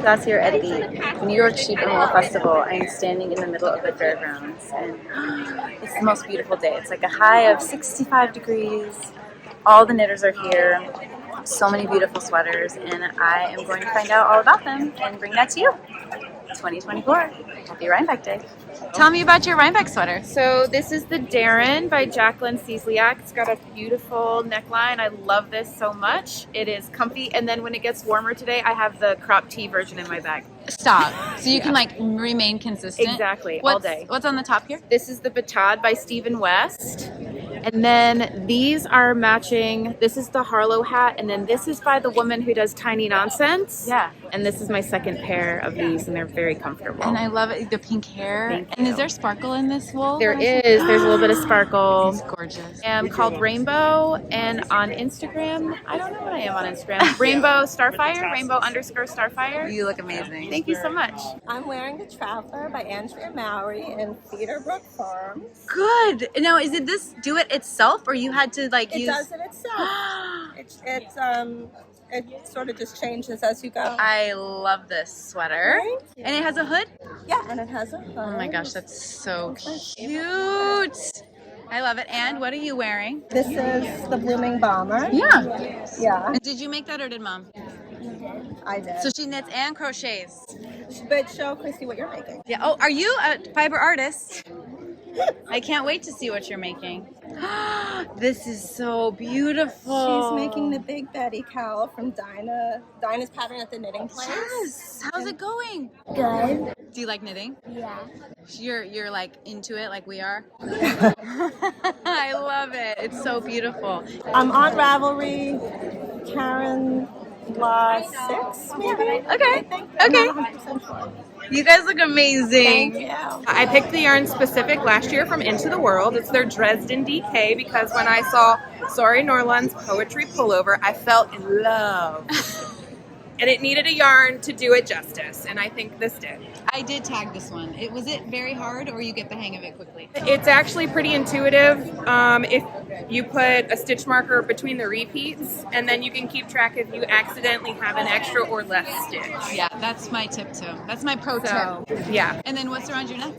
class here at the New York Sheep and Wool Festival. I am standing in the middle of the fairgrounds, and it's the most beautiful day. It's like a high of 65 degrees. All the knitters are here. So many beautiful sweaters, and I am going to find out all about them and bring that to you. 2024. Happy Rhinebeck Day. Tell me about your Rhinebeck sweater. So this is the Darren by Jacqueline Cieslyak. It's got a beautiful neckline. I love this so much. It is comfy, and then when it gets warmer today, I have the crop tee version in my bag. Stop. So you can like remain consistent. Exactly, all day. What's on the top here? This is the Batad by Stephen West. And then these are matching. This is the Harlow hat, and then this is by the woman who does Tiny Nonsense. Yeah. And this is my second pair of these, and they're very comfortable. And I love it, the pink hair. Thank and you. is there sparkle in this wool? There is. There's a little bit of sparkle. It's gorgeous. I'm called Rainbow, and on Instagram, I don't know what I am on Instagram. Rainbow Starfire, Rainbow_Starfire. You look amazing. Thank you so much. I'm wearing the Traveler by Andrea Mowry in Cedarbrook Farms. Good. Now, is it this do it itself, or you had to like It use? does it itself. It sort of just changes as you go. I love this sweater. Thank you. And it has a hood? Yeah, and it has a hood. Oh my gosh, that's so cute. I love it. And what are you wearing? This is the Blooming Bomber. Yeah. Yeah, And did you make that or did mom? I did. So she knits and crochets. But show Christy what you're making. Yeah. Oh, are you a fiber artist? I can't wait to see what you're making. This is so beautiful. She's making the Big Betty cowl from Dinah's Pattern at the Knitting Place. Yes. How's it going? Good. Do you like knitting? Yeah. You're like into it like we are. I love it. It's so beautiful. I'm on Ravelry. Karen La 6, maybe? Okay. I think. I'm Okay. not 100% sure. You guys look amazing. Thank you. I picked the yarn specific last year from Into the World. It's their Dresden DK because when I saw Sori Norland's poetry pullover, I fell in love. And it needed a yarn to do it justice, and I think this did. I did tag this one. Was it very hard, or you get the hang of it quickly? It's actually pretty intuitive. If you put a stitch marker between the repeats, and then you can keep track if you accidentally have an extra or less stitch. Yeah, that's my tip too. That's my pro So, tip. yeah. And then what's around your neck?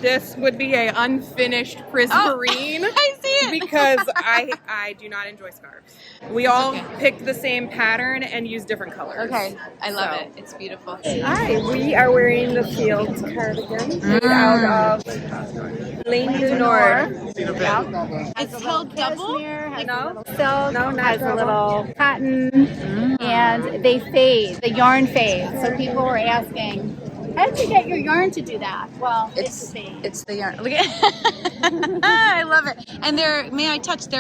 This would be a unfinished prismarine. I see it. Because I do not enjoy scarves. We all okay. picked the same pattern and use different colors. Okay, I love it. It's beautiful. Hi, we are wearing the Fields cardigan made out of Lane du Nord. It's held double? No, Silk no, not has a double. little cotton, and they fade. The yarn fades. So people were asking, how did you get your yarn to do that? Well, it's the fade. It's the yarn. Look at I love it. And they're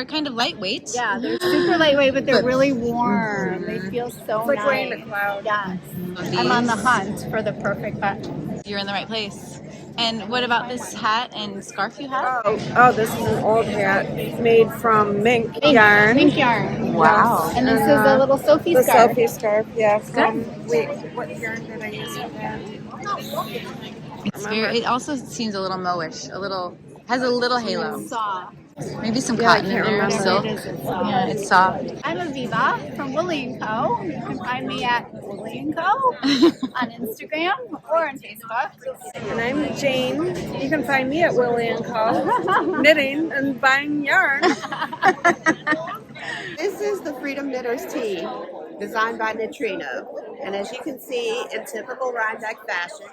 kind of lightweight. Yeah, they're super lightweight, but they're really warm. They feel so It's like nice. rain in the clouds. Yes. I'm on the hunt for the perfect button. You're in the right place. And what about this hat and scarf you have? Oh, this is an old hat made from mink yarn. Pink yarn. Wow. And this is a little Sophie The scarf. Sophie scarf, yeah. What yarn did I use for that? It's very. It also seems a little moish. Has a little halo. Soft. Maybe some Yeah, I cotton in can't there. remember. Silk. It is, it's soft. Yeah, it's soft. I'm Aviva from Woolly & Co. You can find me at Woolly & Co. on Instagram or on Facebook. And I'm Jane. You can find me at Willie & Co. knitting and buying yarn. This is the Freedom Knitters tee, designed by Neutrino. And as you can see, in typical Rhinebeck fashion,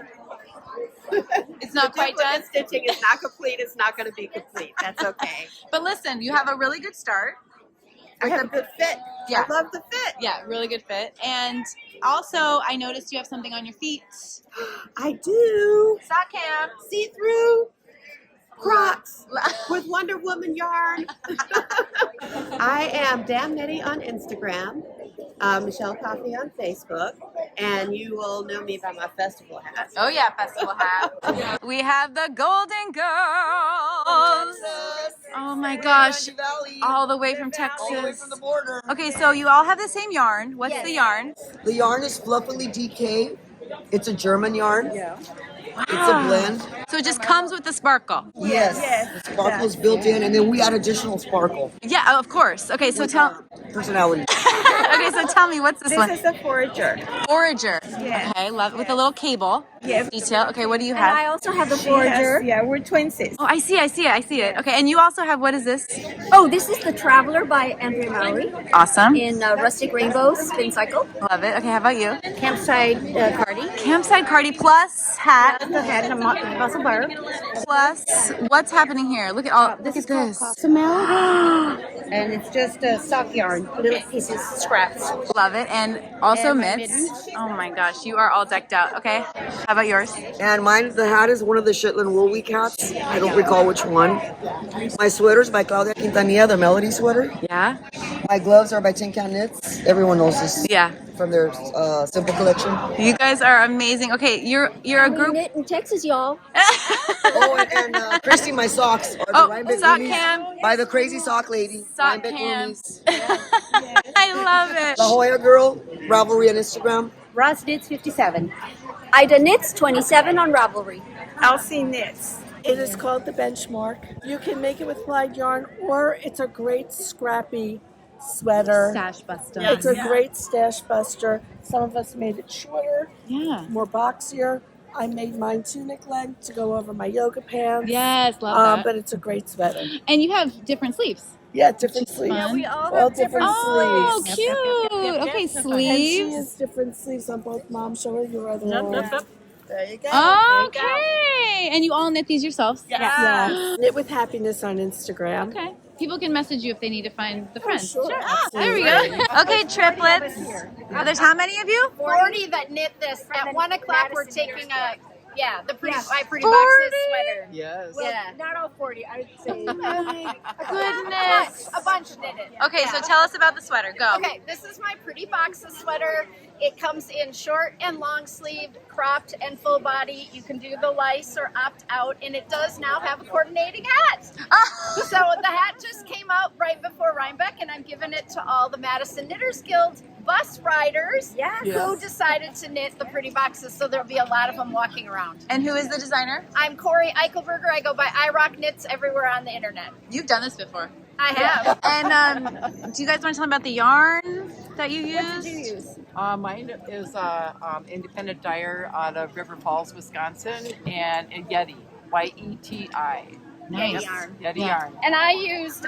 It's not quite duplicate done. stitching is not complete. It's not going to be complete. That's okay. But listen, you have a really good start. I have a good fit. Yeah. I love the fit. Yeah, really good fit. And also, I noticed you have something on your feet. I do. Sock cam. See-through Crocs with Wonder Woman yarn. I am Damn Knitty on Instagram, Michelle Coffey on Facebook, and you will know me by my festival hat. Oh yeah, festival hat. We have the Golden Girls. Oh my gosh, all the way from Texas. Okay, so you all have the same yarn. What's the yarn? The yarn is fluffily DK. It's a German yarn. Yeah. It's a blend. So it just comes with the sparkle. Yes. The sparkle is built in, and then we add additional sparkle. Yeah, of course. Okay, so with tell. our personality. Okay, so tell me, what's this one? This is a forager. Forager. Yes. Okay, love with a little cable. Yes. Detail. Okay, what do you And I have? also have the She forager. has, yeah, we're twinsies. Oh, I see it. Okay, and you also have, what is this? Oh, this is the Traveler by Andrea Mowry Awesome. in Rustic Rainbow Spin Cycle. Love it. Okay, how about you? Campsite Cardi. Campsite Cardi plus hat The hat and a muscle bar. plus. What's happening here? Look at all. Look at this. And it's just a sock yarn, little pieces, scraps. Love it, and also And my mitts. mittens. Oh my gosh, you are all decked out. Okay, how about yours? And mine, the hat is one of the Shetland wool week hats. I don't recall which one. My sweater's by Claudia Quintanilla, the Melody sweater. Yeah. My gloves are by Tin Can Knits. Everyone knows this Yeah. from their simple collection. You guys are amazing. Okay, you're a We group. knit in Texas, y'all. Oh, and Christy, my socks are the Oh, Rhinebeck sock Loonies cam. by the Crazy Sock Lady. Sock Rhinebeck cams. Loonies. I love it. La Jolla Girl, Ravelry on Instagram. Ross Knits 57. Ida Knits 27 on Ravelry. Elsie knits. It is called the Benchmark. You can make it with plied yarn, or it's a great scrappy sweater. Stash buster. It's a great stash buster. Some of us made it shorter, Yeah. more boxier. I made mine tunic length to go over my yoga pants. Yes, love that. But it's a great sweater. And you have different sleeves. Yeah, different is sleeves. fun. Yeah, we all different Oh, sleeves. cute. Okay, And she sleeves. has different sleeves on both. Mom, show her your other one. There you go. Okay. And you all knit these yourselves? Yeah. Knit with Happiness on Instagram. Okay. People can message you if they need to find the friends. Sure. There we go. Okay, triplets. There's how many of you? 40 that knit this. At 1 o'clock, we're taking a, the pretty, my pretty 40? boxes sweater. Yes. Yeah. Not all 40, I'd say. Goodness. A bunch knitted. Okay, so tell us about the sweater. Go. Okay, this is my pretty boxes sweater. It comes in short and long sleeved, cropped and full body. You can do the lice or opt out, and it does now have a coordinating hat. So the hat just came out right before Rhinebeck, and I'm giving it to all the Madison Knitters Guild bus riders who decided to knit the pretty boxes, so there'll be a lot of them walking around. And who is the designer? I'm Corey Eichelberger. I go by iRock Knits everywhere on the internet. You've done this before. I have. And do you guys want to tell me about the yarn that you use? What did you use? Mine is independent dyer out of River Falls, Wisconsin, and a Yeti, Y-E-T-I. Nice. Yeti yarn. And I used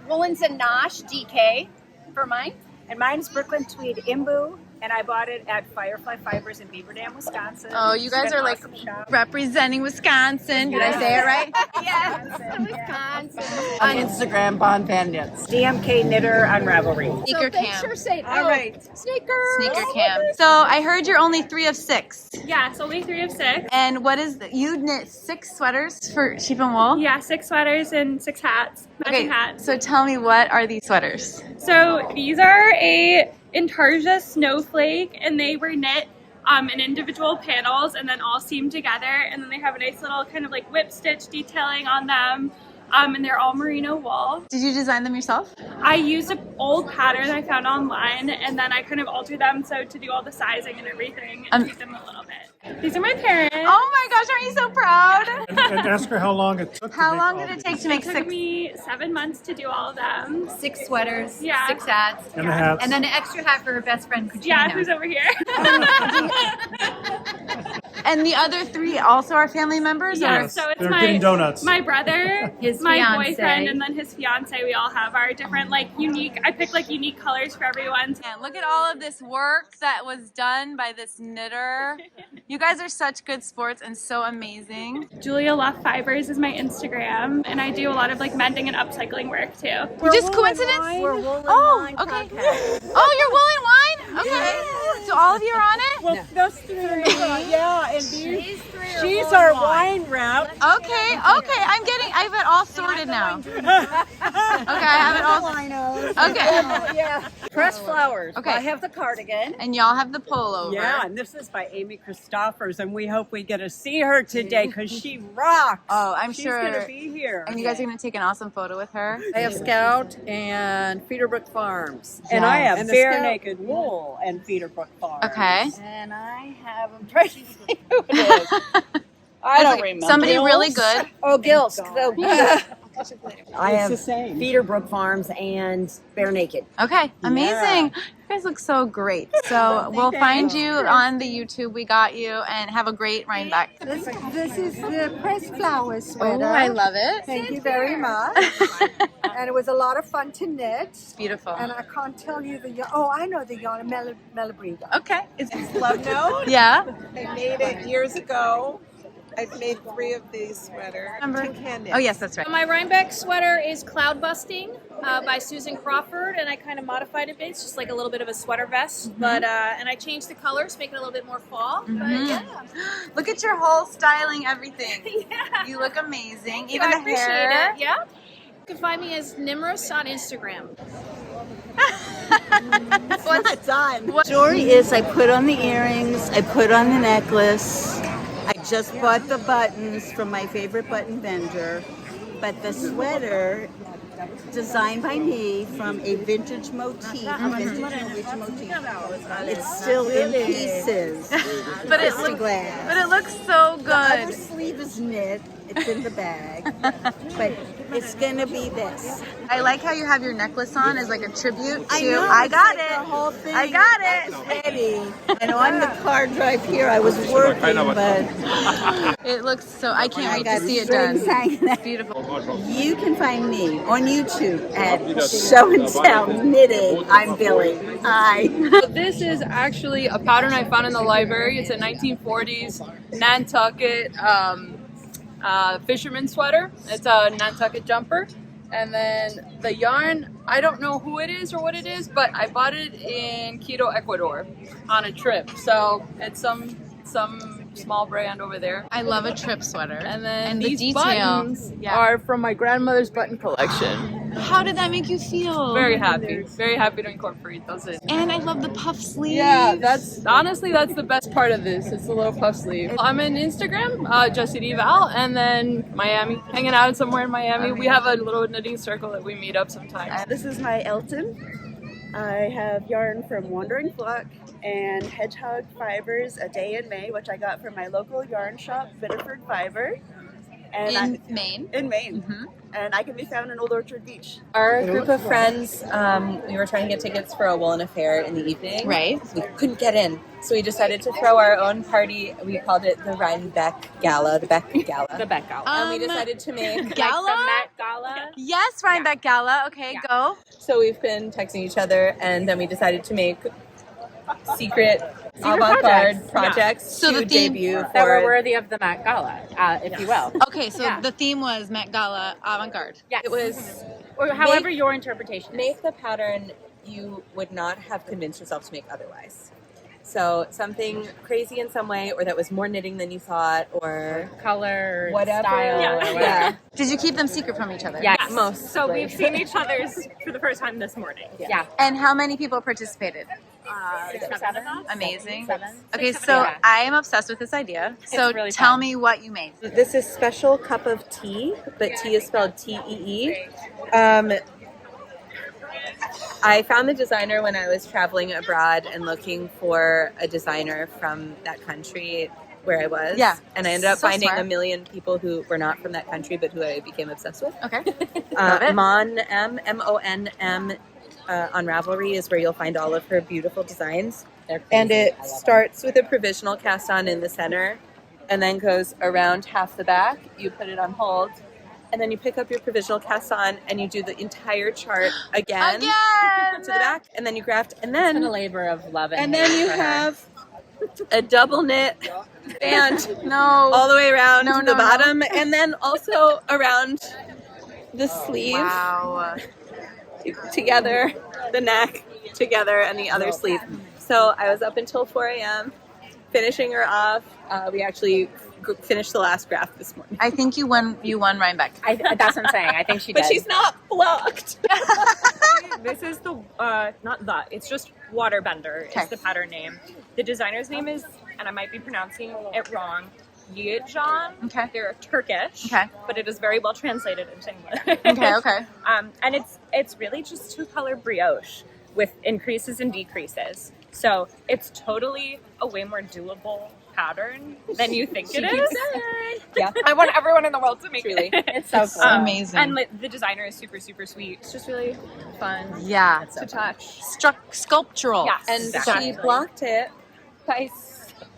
Woolens and Nosh DK for mine. And mine's Brooklyn Tweed Imbu, and I bought it at Firefly Fibers in Beaver Dam, Wisconsin. Oh, you guys It's an are like awesome shop. representing Wisconsin. Did I say it right? Yeah, Wisconsin. On Instagram, Bon Van Knits. DMK Knitter on Ravelry. Sneaker Thanks cam. for saying. All right. Sneakers. Sneaker cam. So I heard you're only 3 of 6. Yeah, it's only 3 of 6. And what is you knit 6 sweaters for sheep and wool? Yeah, 6 sweaters and 6 hats, matching hats. So tell me, what are these sweaters? So these are a Intarsia snowflake, and they were knit in individual panels and then all seamed together, and then they have a nice little kind of like whip stitch detailing on them. And they're all merino wool. Did you design them yourself? I used an old pattern I found online, and then I kind of altered them so to do all the sizing and everything and tweak them a little bit. These are my parents. Oh my gosh, aren't you so proud? And ask her how long it took. How long did it take to make It took 6? me 7 months to do all of them. 6 sweaters, Yeah. 6 hats, And the hats. and then an extra hat for her best friend, Katrina. Yeah, who's over here? And the other 3 also are family members? Yeah, Or? so it's They're getting donuts. my brother, His my fiance. boyfriend, and then his fiance. We all have our different unique. I picked unique colors for everyone. And look at all of this work that was done by this knitter. You guys are such good sports and so amazing. Julia Luff Fibers is my Instagram, and I do a lot of mending and upcycling work too. Just coincidence? We're Wool and Oh, Wine okay. podcast. Oh, you're wool and wine? Okay. So all of you are on it? Well, those 3 yeah, and These 3 are she's Wool our and Wine. wine rep. Okay, I have it all sorted now. Okay, I have it all. Okay. Yeah. Pressed Flowers. Okay. I have the cardigan. And y'all have the pullover. Yeah, and this is by Amy Christoffers, and we hope we get to see her today because she rocks. Oh, I'm She's sure. going to be here. And you guys are going to take an awesome photo with her? I have Scout and Feederbrook Farms. And I have And the Bare Scout- Naked Wool and Feederbrook Farms. Okay. And I have, I'm trying to think who it is. I don't remember. Somebody really good. Oh, Gills. Oh, I have Feederbrook Farms and Bare Naked. Okay, amazing. You guys look so great. So we'll find you on the YouTube. We got you, and have a great Rhinebeck. This is the pressed flower sweater. Oh, I love it. Thank you very much. And it was a lot of fun to knit. It's beautiful. And I can't tell you the yarn. Oh, I know the yarn, Malabriga. Okay. It's Love Note. Yeah. I made it years ago. I've made 3 of these sweaters. Oh, yes, that's right. My Rhinebeck sweater is Cloud Busting by Susan Crawford, and I kind of modified it a bit. It's just like a little bit of a sweater vest, but and I changed the colors, make it a little bit more fall. But yeah. Look at your whole styling, everything. Yeah. You look amazing. Thank Even you, the I appreciate hair. it. Yeah. You can find me as Nimrus on Instagram. What's done? The story is I put on the earrings, I put on the necklace, I just bought the buttons from my favorite button vendor, but the sweater designed by me from a vintage motif, It's still in pieces. But it looks so good. The other sleeve is knit. It's in the bag, but it's gonna be this. I like how you have your necklace on as like a tribute to. I got like it. The whole thing. I got it. It's ready. And on the car drive here, I was working, but it looks so. I can't wait to see it strings done. hanging out. Beautiful. You can find me on YouTube at Show and Tell Knitting. I'm Billy. Hi. So this is actually a pattern I found in the library. It's a 1940s Nantucket fisherman sweater. It's a Nantucket jumper. And then the yarn, I don't know who it is or what it is, but I bought it in Quito, Ecuador on a trip. So it's some small brand over there. I love a trip sweater. And then and these the detail buttons are from my grandmother's button collection. How did that make you feel? Very happy to incorporate those in. And I love the puff sleeve. Yeah, that's the best part of this. It's the little puff sleeve. I'm on Instagram, Jessie D Val, and then Miami, hanging out somewhere in Miami. We have a little knitting circle that we meet up sometimes. This is my Elton. I have yarn from Wandering Flock and Hedgehog Fibers A Day in May, which I got from my local yarn shop, Biddeford Fiber. And Maine? In Maine. And I can be found in Old Orchard Beach. Our group of friends, we were trying to get tickets for a Woolen Affair in the evening. Right. We couldn't get in. So we decided to throw our own party. We called it the Rhinebeck Gala, the Beck Gala. The Beck Gala. And we decided to make... Gala? Like the Met Gala? Yes, Rhinebeck Gala. Okay, go. So we've been texting each other, and then we decided to make secret avant-garde projects So to the theme debut that were for... worthy of the Met Gala, if you will. Okay, so the theme was Met Gala avant-garde. Yes. It was... Or however your interpretation is. Make the pattern you would not have convinced yourself to make otherwise. So something crazy in some way, or that was more knitting than you thought, or color, whatever. style. Yeah. Did you keep them secret from each other? Yes. Most. So we've seen each other's for the first time this morning. Yeah. And how many people participated? 6 or 7. Amazing. 7. Okay, 6, so 7. I am obsessed with this idea. So really tell fun. me what you made. This is Special Cup of Tea, but tea is spelled T-E-E. I found the designer when I was traveling abroad and looking for a designer from that country where I was. Yeah. And I ended up So finding smart. a million people who were not from that country, but who I became obsessed with. Okay. Love it. Mon-M, M-O-N-M, on Ravelry is where you'll find all of her beautiful designs. And it starts with a provisional cast on in the center and then goes around half the back. You put it on hold. And then you pick up your provisional cast on and you do the entire chart again to the back, and then you graft, and then It's been a labor of love and then hate you for her. have a double knit band No. all the way around No, the no, no. bottom, and then also around the sleeve Wow. together, the neck together, and the other sleeve. So I was up until 4 a.m. finishing her off. We actually finished the last graft this morning. I think you won Rhinebeck. That's what I'm saying. I think she did. But she's not blocked. This is the, it's just Waterbender is the pattern name. The designer's name is, and I might be pronouncing it wrong, Yiğitcan. Okay. They're Turkish. Okay. But it is very well translated into English. Okay. And it's really just 2-color brioche with increases and decreases. So it's totally a way more doable pattern than you think it is. Yeah. I want everyone in the world to make Truly. it. It's so cool. Amazing. And the designer is super, super sweet. It's just really fun Yeah. to touch. Sculptural. Yes. And exactly. she blocked it by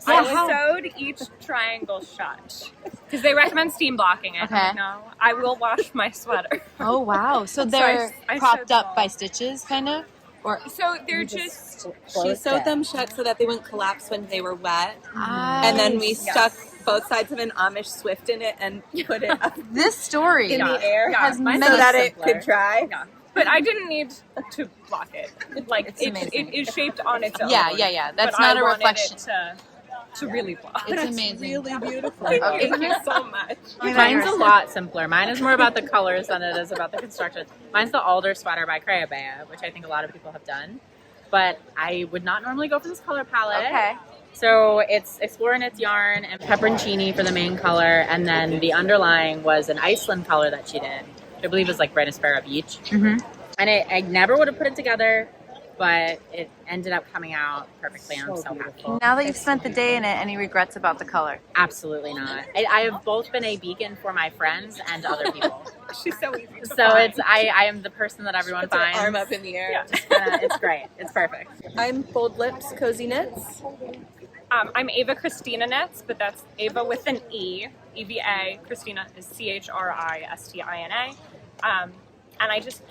I sewed each triangle shut because they recommend steam blocking it. Okay. I'm like, no, I will wash my sweater. Oh wow! So So they're I propped sewed up by stitches, kind of, or So they're just she sewed them shut so that they wouldn't collapse when they were wet. And then we stuck both sides of an Amish Swift in it and put it up This story in the air has so many that it simpler. could dry. Yeah. But I didn't need to block it. Like It's amazing. it is shaped on its own. Yeah, yeah, yeah. That's but not I a wanted reflection. It to really block. It's amazing. Really beautiful. Thank you so much. Mine's a lot simpler. Mine is more about the colors than it is about the construction. Mine's the alder sweater by Crayabea, which I think a lot of people have done. But I would not normally go for this color palette. Okay. So it's Explore Knits yarn and pepperoncini for the main color, and then the underlying was an Iceland color that she did, which I believe was like Brinisfera Beach. Mm-hmm. And I never would have put it together, but it ended up coming out perfectly, and I'm so happy. Now that you've spent the day in it, any regrets about the color? Absolutely not. I have both been a beacon for my friends and other people. She's so easy to So find. it's I am the person that everyone Puts her finds. arm up in the air. It's great. It's perfect. I'm Bold Lips Cozy Knits. I'm Ava Christina Knits, but that's Ava with an E, EVA. Christina is CHRISTINA. And I just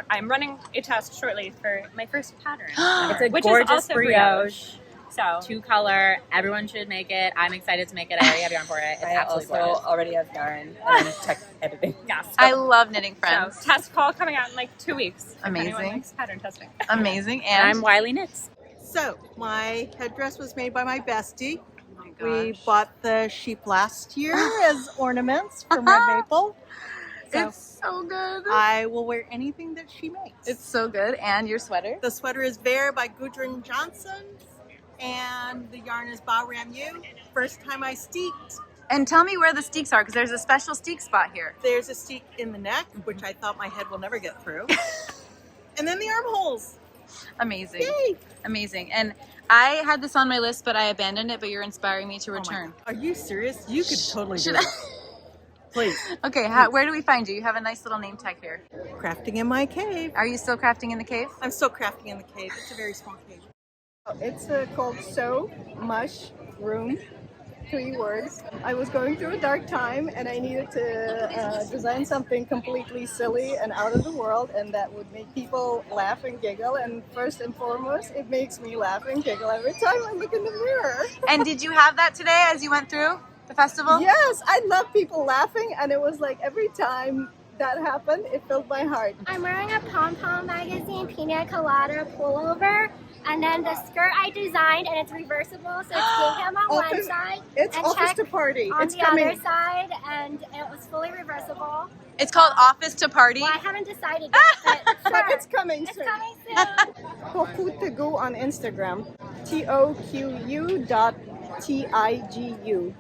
I'm running a test shortly for my first pattern. It's a which gorgeous is also brioche. So 2-color. Everyone should make it. I'm excited to make it. I already have yarn for it. It's I absolutely also gorgeous. already have yarn and I'm tech editing. yes. I love knitting friends. So test call coming out in like 2 weeks. If Amazing. anyone likes pattern testing. Amazing. And And I'm Wiley Knits. So, my headdress was made by my bestie. oh my We gosh. bought the sheep last year as ornaments for my maple. So It's so good. I will wear anything that she makes. It's so good. And your sweater? The sweater is Bear by Gudrun Johnson, and the yarn is Bahram U. First time I steeked. And tell me where the steeks are, because there's a special steek spot here. There's a steek in the neck, which I thought my head will never get through. And then the armholes. Amazing. Yay! Amazing. And I had this on my list, but I abandoned it, but you're inspiring me to return. Are you serious? You could totally do Should it. Please. Okay, where do we find you? You have a nice little name tag here. Crafting in my cave. Are you still crafting in the cave? I'm still crafting in the cave. It's a very small cave. It's called Sew Mush Room. 3 words. I was going through a dark time and I needed to design something completely silly and out of the world and that would make people laugh and giggle. And first and foremost, it makes me laugh and giggle every time I look in the mirror. And did you have that today as you went through the festival? Yes, I love people laughing and it was like every time that happened, it filled my heart. I'm wearing a Pom Pom Magazine Pina Colada pullover. And then the skirt I designed, and it's reversible, so it's gingham on one side. It's and office check to party. on It's the coming. other side, and it was fully reversible. It's called Office to Party. Well, I haven't decided yet, but sure. But it's coming It's soon. coming soon. Tokutugu on Instagram. TOQU.TIGU.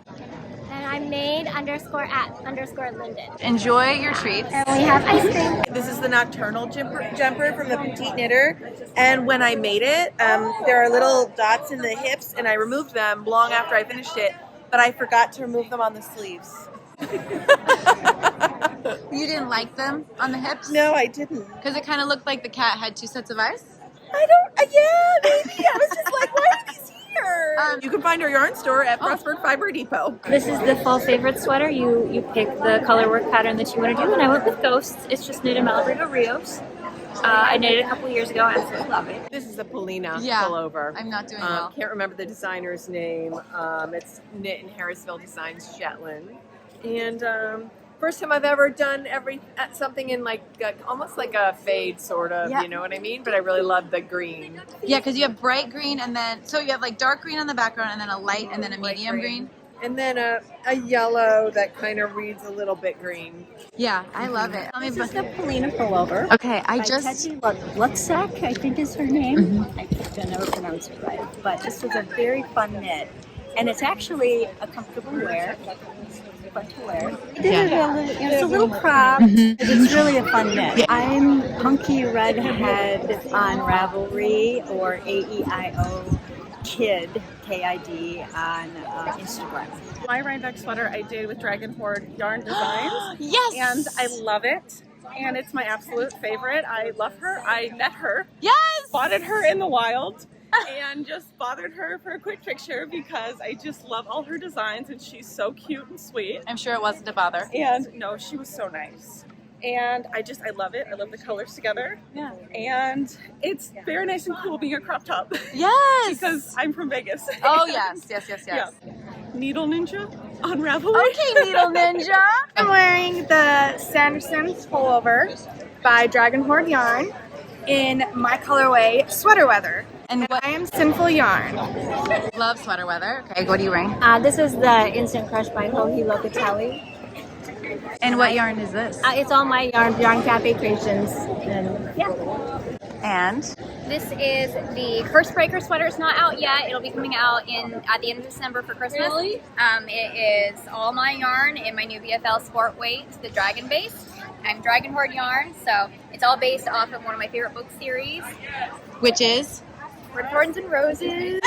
And I'm maid_at_Linden. Enjoy your treats. And we have ice cream. This is the nocturnal jumper from the Petite Knitter, and when I made it, there are little dots in the hips, and I removed them long after I finished it, but I forgot to remove them on the sleeves. You didn't like them on the hips? No, I didn't. Because it kind of looked like the cat had 2 sets of eyes? I don't, yeah, maybe. I was just like, why are these here? You can find our yarn store at Frostburg Fiber Depot. This is the fall favorite sweater. You pick the color work pattern that you want to do, and I went with Ghosts. It's just knit in Malabrigo Rios. I knitted it a couple years ago. I absolutely love it. This is a Polina Yeah, pullover. I'm not doing well. Can't remember the designer's name. It's knit in Harrisville Designs, Shetland. And first time I've ever done something in like almost like a fade sort of, Yeah. you know what I mean? But I really love the green. Yeah, because you have bright green and then, so you have like dark green on the background and then a light and then a medium green. And then a yellow that kind of reads a little bit green. Yeah, I love it. This is the Polina pullover. Okay, I by just- Teddy Lutzak, I think is her name. I never pronounce it right. But this was a very fun knit. and it's actually a comfortable wear. Fun to wear. I did it a little, it's a little cropped, but it's really a fun knit. I'm Punky Redhead on Ravelry or AEIO Kid, K-I-D, on Instagram. My Rhinebeck sweater I did with Dragon Horde Yarn Designs. Yes! And I love it. And it's my absolute favorite. I love her. I met her. Yes! Spotted her in the wild. And just bothered her for a quick picture because I just love all her designs and she's so cute and sweet. I'm sure it wasn't a bother. And no, she was so nice. And I love it. I love the colors together. Yeah. And it's very nice and cool being a crop top. Yes! Because I'm from Vegas. Oh, yes. Yeah. Needle Ninja on Ravelry. Okay, Needle Ninja. I'm wearing the Sanderson pullover by Dragon Horde Yarn in my colorway Sweater Weather. And what? I am Sinful Yarn. Love sweater weather. Okay, what are you wearing? This is the Instant Crush by Hohi Locatelli. And what yarn is this? It's all my Yarn Cafe creations. And yeah. And? This is the First Breaker sweater. It's not out yet. It'll be coming out at the end of December for Christmas. Really? It is all my yarn in my new BFL Sport Weight, the Dragon base. I'm Dragon Horde Yarn, so it's all based off of one of my favorite book series. Which is? Red Thorns and Roses.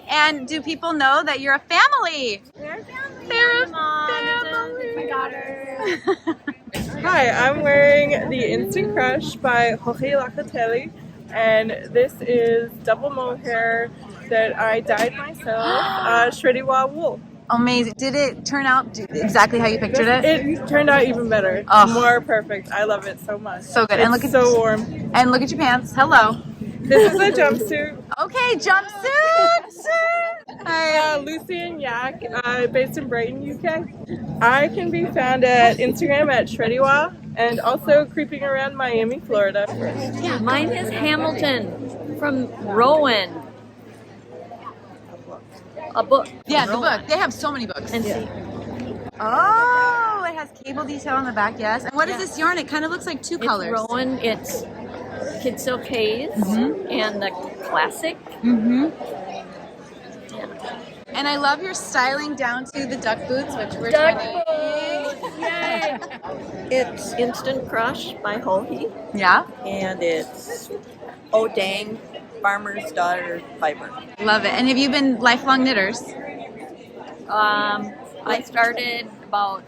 And do people know that you're a family? We're a family. They're a Mom, family. it's my daughter. Hi, I'm wearing the Instant Crush by Hohi Locatelli, and this is double mohair that I dyed myself, Shreddy-Wah wool. Amazing. Did it turn out exactly how you pictured it? It turned out even better. Oh. More perfect. I love it so much. So good. It's And look at so warm. And look at your pants. Hello. This is a jumpsuit. Okay, jumpsuit. Hi. Lucy and Yak, based in Brighton, UK. I can be found at Instagram at Shreddy-Wah and also creeping around Miami, Florida. Mine is Hamilton from Rowan. A book. Yeah, the book. They have so many books. And Oh, it has cable detail on the back, yes. And what is this yarn? It kind of looks like two colors. It's Rowan. It's Kid Silk Haze and the classic. And I love your styling down to the duck boots, which we're Duck trying. Yay! It's Instant Crush by Hohi. Yeah. And it's Oh Dang Farmer's Daughter Fiber. Love it. And have you been lifelong knitters? I started about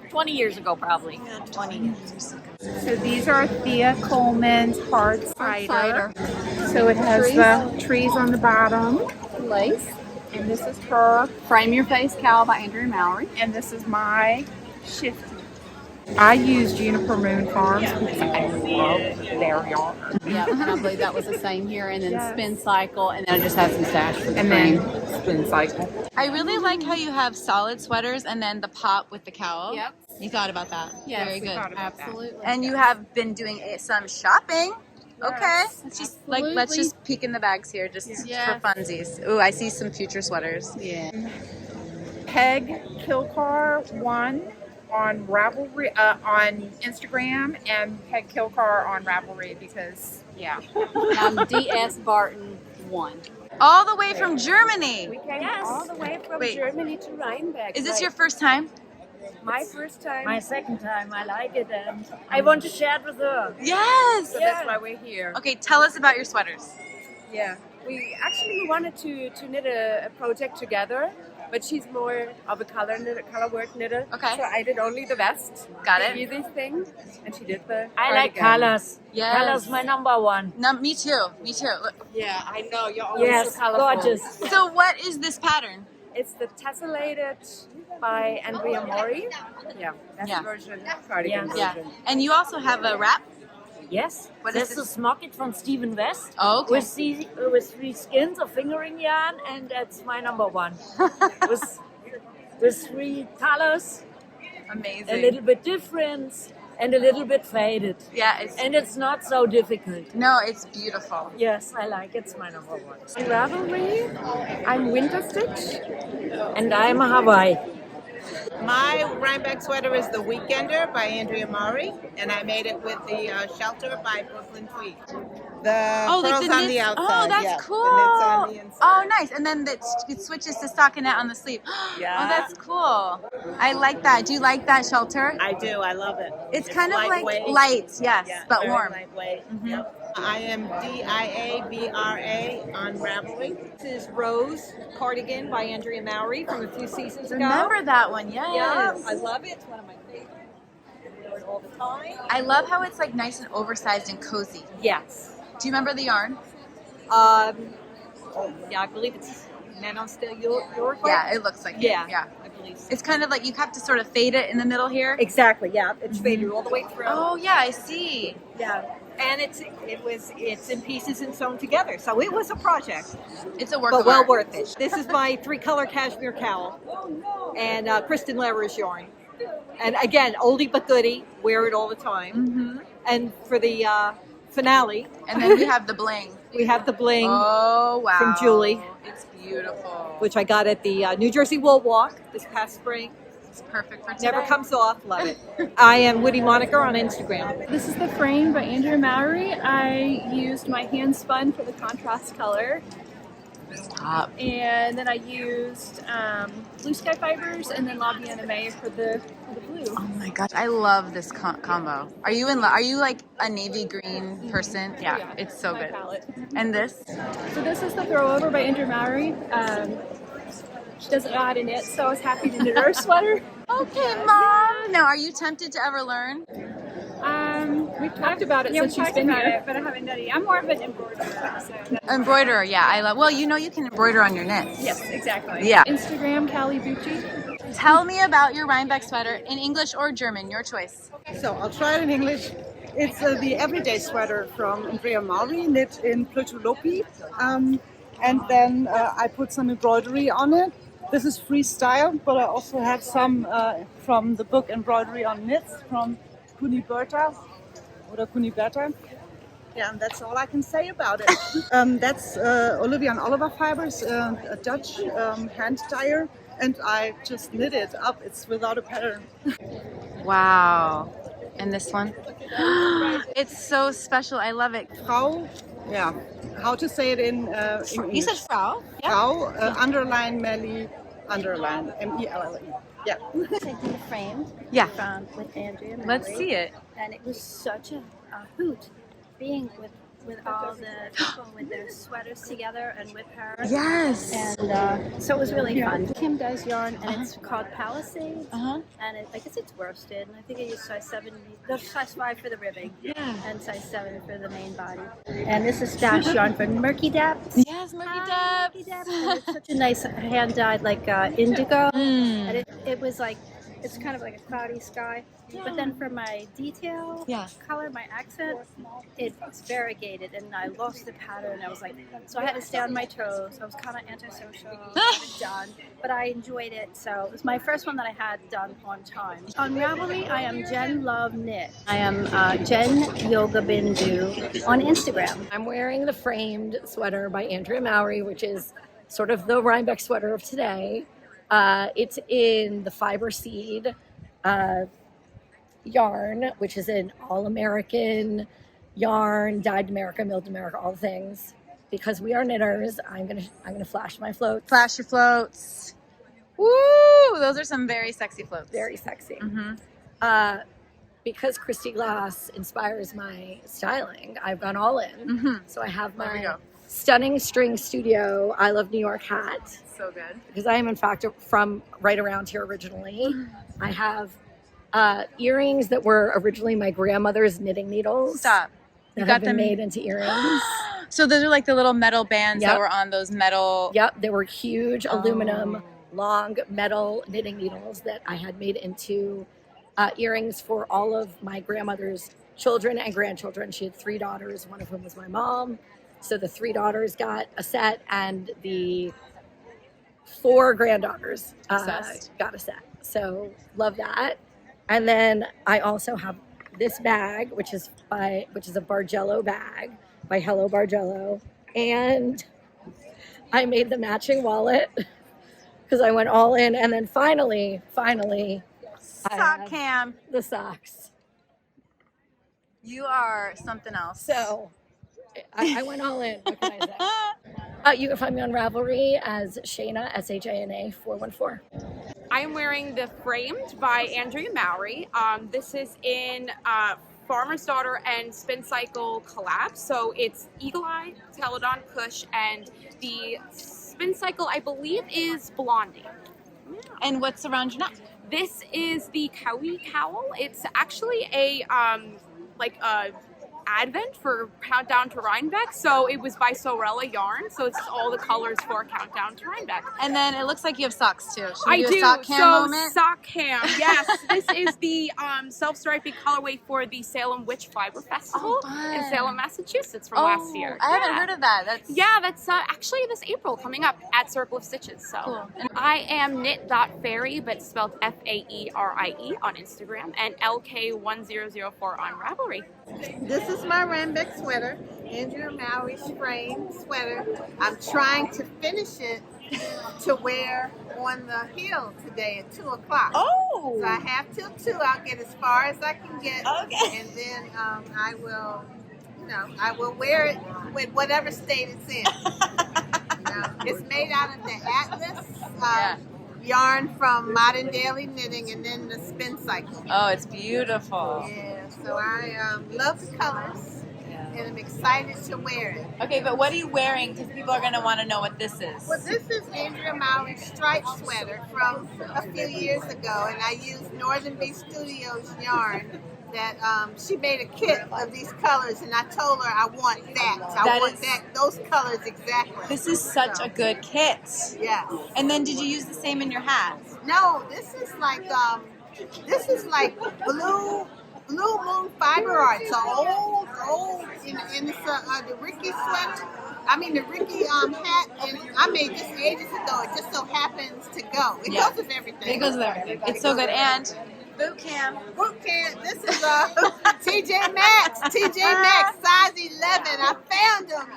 20 years ago, probably. Yeah, 20 years ago. So these are Thea Coleman's hard cider. So it has the trees on the bottom. Lace. And this is her. Frame Your Face Cowl by Andrea Mallory. And this is my shifty. I used Juniper Moon Farms because I love their yarn. Yeah, and I believe that was the same here. And then Spin Cycle, and then I just had some stash for the And frame. then Spin Cycle. I really like how you have solid sweaters and then the pop with the cowl. Yep. You thought about that. Yes, Very good. absolutely. And you have been doing some shopping. Okay. Let's just let's just peek in the bags here just for funsies. Ooh, I see some future sweaters. Yeah. Peg Kilcar 1 on Ravelry on Instagram and Peg Kilcar on Ravelry because I'm DS Barton 1. All the way from Germany. We came all the way from Wait. Germany to Rhinebeck. Is this your first time? My first time. My second time. I like it, and I want to share it with her. Yes. So that's why we're here. Okay, tell us about your sweaters. Yeah, we wanted to knit a project together, but she's more of a color work knitter. Okay. So I did only the vest. Got it. The easy thing, and she did the. I like cardigan. colors. Yes. Colors my number one. No, me too. Me too. Yeah, I know you're always Yes, so colorful. gorgeous. So what is this pattern? It's the tessellated by Andrea Mori. Yeah, that's the version, cardigan Yeah. version. And you also have a wrap? Yes. What this is is Smocket from Stephen West. Oh, okay. With 3 skins of fingering yarn, and that's my number one. with 3 colors. Amazing. A little bit different and a little bit faded. Yeah, and it's not so difficult. No, it's beautiful. Yes, I like it. It's my number one. On Ravelry, I'm Winter Stitch. And I'm Hawaii. My Rhinebeck sweater is the Weekender by Andrea Maury, and I made it with the Shelter by Brooklyn Tweed. The pearls on the outside. Oh, that's yeah. cool. The knits on the inside. Oh, nice. And then it switches to stockinette on the sleeve. Yeah. Oh, that's cool. I like that. Do you like that shelter? I do. I love it. It's kind of like lightweight. light, yes, Yeah, but very warm. lightweight. Yep. I am DIABRA on Ravelry. This is Rose cardigan by Andrea Maury from a few seasons ago. Remember that one, yes. Yeah, I love it. It's one of my favorites. I wear it all the time. I love how it's like nice and oversized and cozy. Yes. Do you remember the yarn? Yeah, I believe it's Nanon Still York. Yeah, it looks like Yeah, it. Yeah. I believe so. It's kind of like you have to sort of fade it in the middle here. Exactly. Yeah, it's faded all the way through. Oh yeah, I see. Yeah, and it's in pieces and sewn together, so it was a project. It's a work but of well art. worth it. This is my 3-color cashmere cowl, and Kristen Levers yarn. And again, oldie but goodie. Wear it all the time. And for the finale, And then we have the bling. we have the bling. Oh wow. From Julie. It's beautiful. Which I got at the New Jersey Wool Walk this past spring. It's perfect for today. Never comes off. Love it. I am Woody Moniker on Instagram. This is the frame by Andrea Maury. I used my hand spun for the contrast color. Stop. And then I used blue sky fibers and then La Bien-Aimée for the blue. Oh my gosh, I love this combo. Are you Are you like a navy green person? Yeah, it's so my good. palette. And this? So this is the throw over by Andrea Maury. She doesn't know how to knit, so I was happy to knit her a sweater. Okay, Mom. Now, are you tempted to ever learn? We've talked about it since she's been here, but I haven't done it. I'm more of an embroiderer. So Embroiderer, yeah, I love. Well, you know, you can embroider on your knits. yes, exactly. Yeah. Instagram, Callie Bucci. Tell me about your Rhinebeck sweater in English or German, your choice. So I'll try it in English. It's the everyday sweater from Andrea Maury, knit in Plötulopi. And then I put some embroidery on it. This is freestyle, but I also have some from the book Embroidery on Knits from Cuniberta. Yeah, and that's all I can say about it. That's Olivia and Oliver fibers, a Dutch hand dyer, and I just knit it up. It's without a pattern. Wow. And this one? It's so special. I love it. Frau, yeah. How to say it in English? You said Frau? Yeah. Frau, underline Melly, underline MELLE. Yeah. I did a frame. Yeah. With Andrea Maury. Let's see it. And it was such a hoot being with all the people with their sweaters together and with her. Yes. And so it was really fun. Kim does yarn, and it's called Palisades. And I guess it's worsted. And I think I used size 7, size 5 for the ribbing. Yeah. And size 7 for the main body. And this is stash yarn from Murky Depths. Yes, Murky Depths. Murky Depths. And it's such a nice hand dyed like indigo. And it was like, it's kind of like a cloudy sky. But then for my detail color, my accent, it's variegated, and I lost the pattern. I was like, so I had to stay on my toes. I was kind of antisocial, done, but I enjoyed it. So it was my first one that I had done on time. On Ravelry, I am Jen Love Knit. I am Jen Yoga Bindu on Instagram. I'm wearing the framed sweater by Andrea Maury, which is sort of the Rhinebeck sweater of today. It's in the fiber seed yarn, which is an all-American yarn, dyed America, milled America, all things. Because we are knitters, I'm gonna flash my floats. Flash your floats. Woo! Those are some very sexy floats. Very sexy. Because Christy Glass inspires my styling, I've gone all in. So I have my stunning string studio I Love New York hat. So good. Because I am in fact from right around here originally. I have earrings that were originally my grandmother's knitting needles. Stop. That You got have been them made into earrings. So those are like the little metal bands that were on those metal. Yep, they were huge aluminum, long metal knitting needles that I had made into earrings for all of my grandmother's children and grandchildren. She had 3 daughters, one of whom was my mom. So the 3 daughters got a set, and the 4 granddaughters got a set. So love that. And then I also have this bag, which is a Bargello bag by Hello Bargello, and I made the matching wallet because I went all in. And then finally, Sock cam. the socks. You are something else. So I went all in. What can I say? You can find me on Ravelry as Shayna, Shana 414. I'm wearing the Framed by Andrea Mowry. This is in Farmer's Daughter and Spin Cycle collab. So it's Eagle Eye, Teledon, Kush, and the Spin Cycle, I believe, is Blondie. And what's around your neck? This is the Cowie cowl. It's actually a advent for Countdown to Rhinebeck. So it was by Sorella Yarn. So it's all the colors for Countdown to Rhinebeck. And then it looks like you have socks too. Should I we do. a sock cam So moment? sock cam, yes. This is the self-striping colorway for the Salem Witch Fiber Festival in Salem, Massachusetts from last year. I haven't heard of that. That's actually this April coming up at Circle of Stitches. So Cool. I am knit.fairy, but spelled Faerie on Instagram, and LK1004 on Ravelry. This is my Rhinebeck sweater, Andrea Mowry's frame sweater. I'm trying to finish it to wear on the hill today at 2 o'clock. Oh! So I have till 2. I'll get as far as I can get. Okay. And then I will wear it with whatever state it's in. It's made out of the Atlas yarn from Modern Daily Knitting and then the Spin Cycle. Oh, it's beautiful. Yeah, so I love the colors and I'm excited to wear it. Okay, but what are you wearing? Because people are going to want to know what this is. Well, this is Andrea Mowry's striped sweater from a few years ago, and I used Northern Bee Studios yarn that she made a kit of these colors, and I told her I want that. I want those colors exactly. This is such a good kit. Yes. And then did you use the same in your hat? No, this is like blue moon fiber art. It's old, and it's the Ricky sweater. I mean the Ricky hat, and I made this ages ago. It just so happens to go. It goes with everything. It goes with everything. It's so good. And boot camp. This is TJ Maxx. TJ Maxx, size 11. I found them.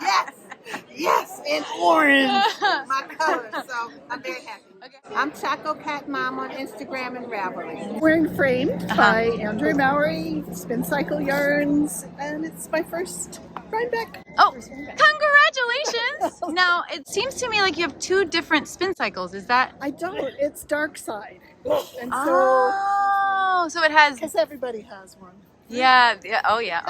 Yes, in orange. My color. So I'm very happy. Okay. I'm Chaco Cat Mom on Instagram and Ravelry. Wearing Framed by Andrea Mowry, Spin Cycle Yarns, and it's my first Rhinebeck. Oh, congratulations! Now, it seems to me like you have 2 different spin cycles. Is that? I don't. It's Dark Side. And so it has. Because everybody has one. Yeah. Oh yeah.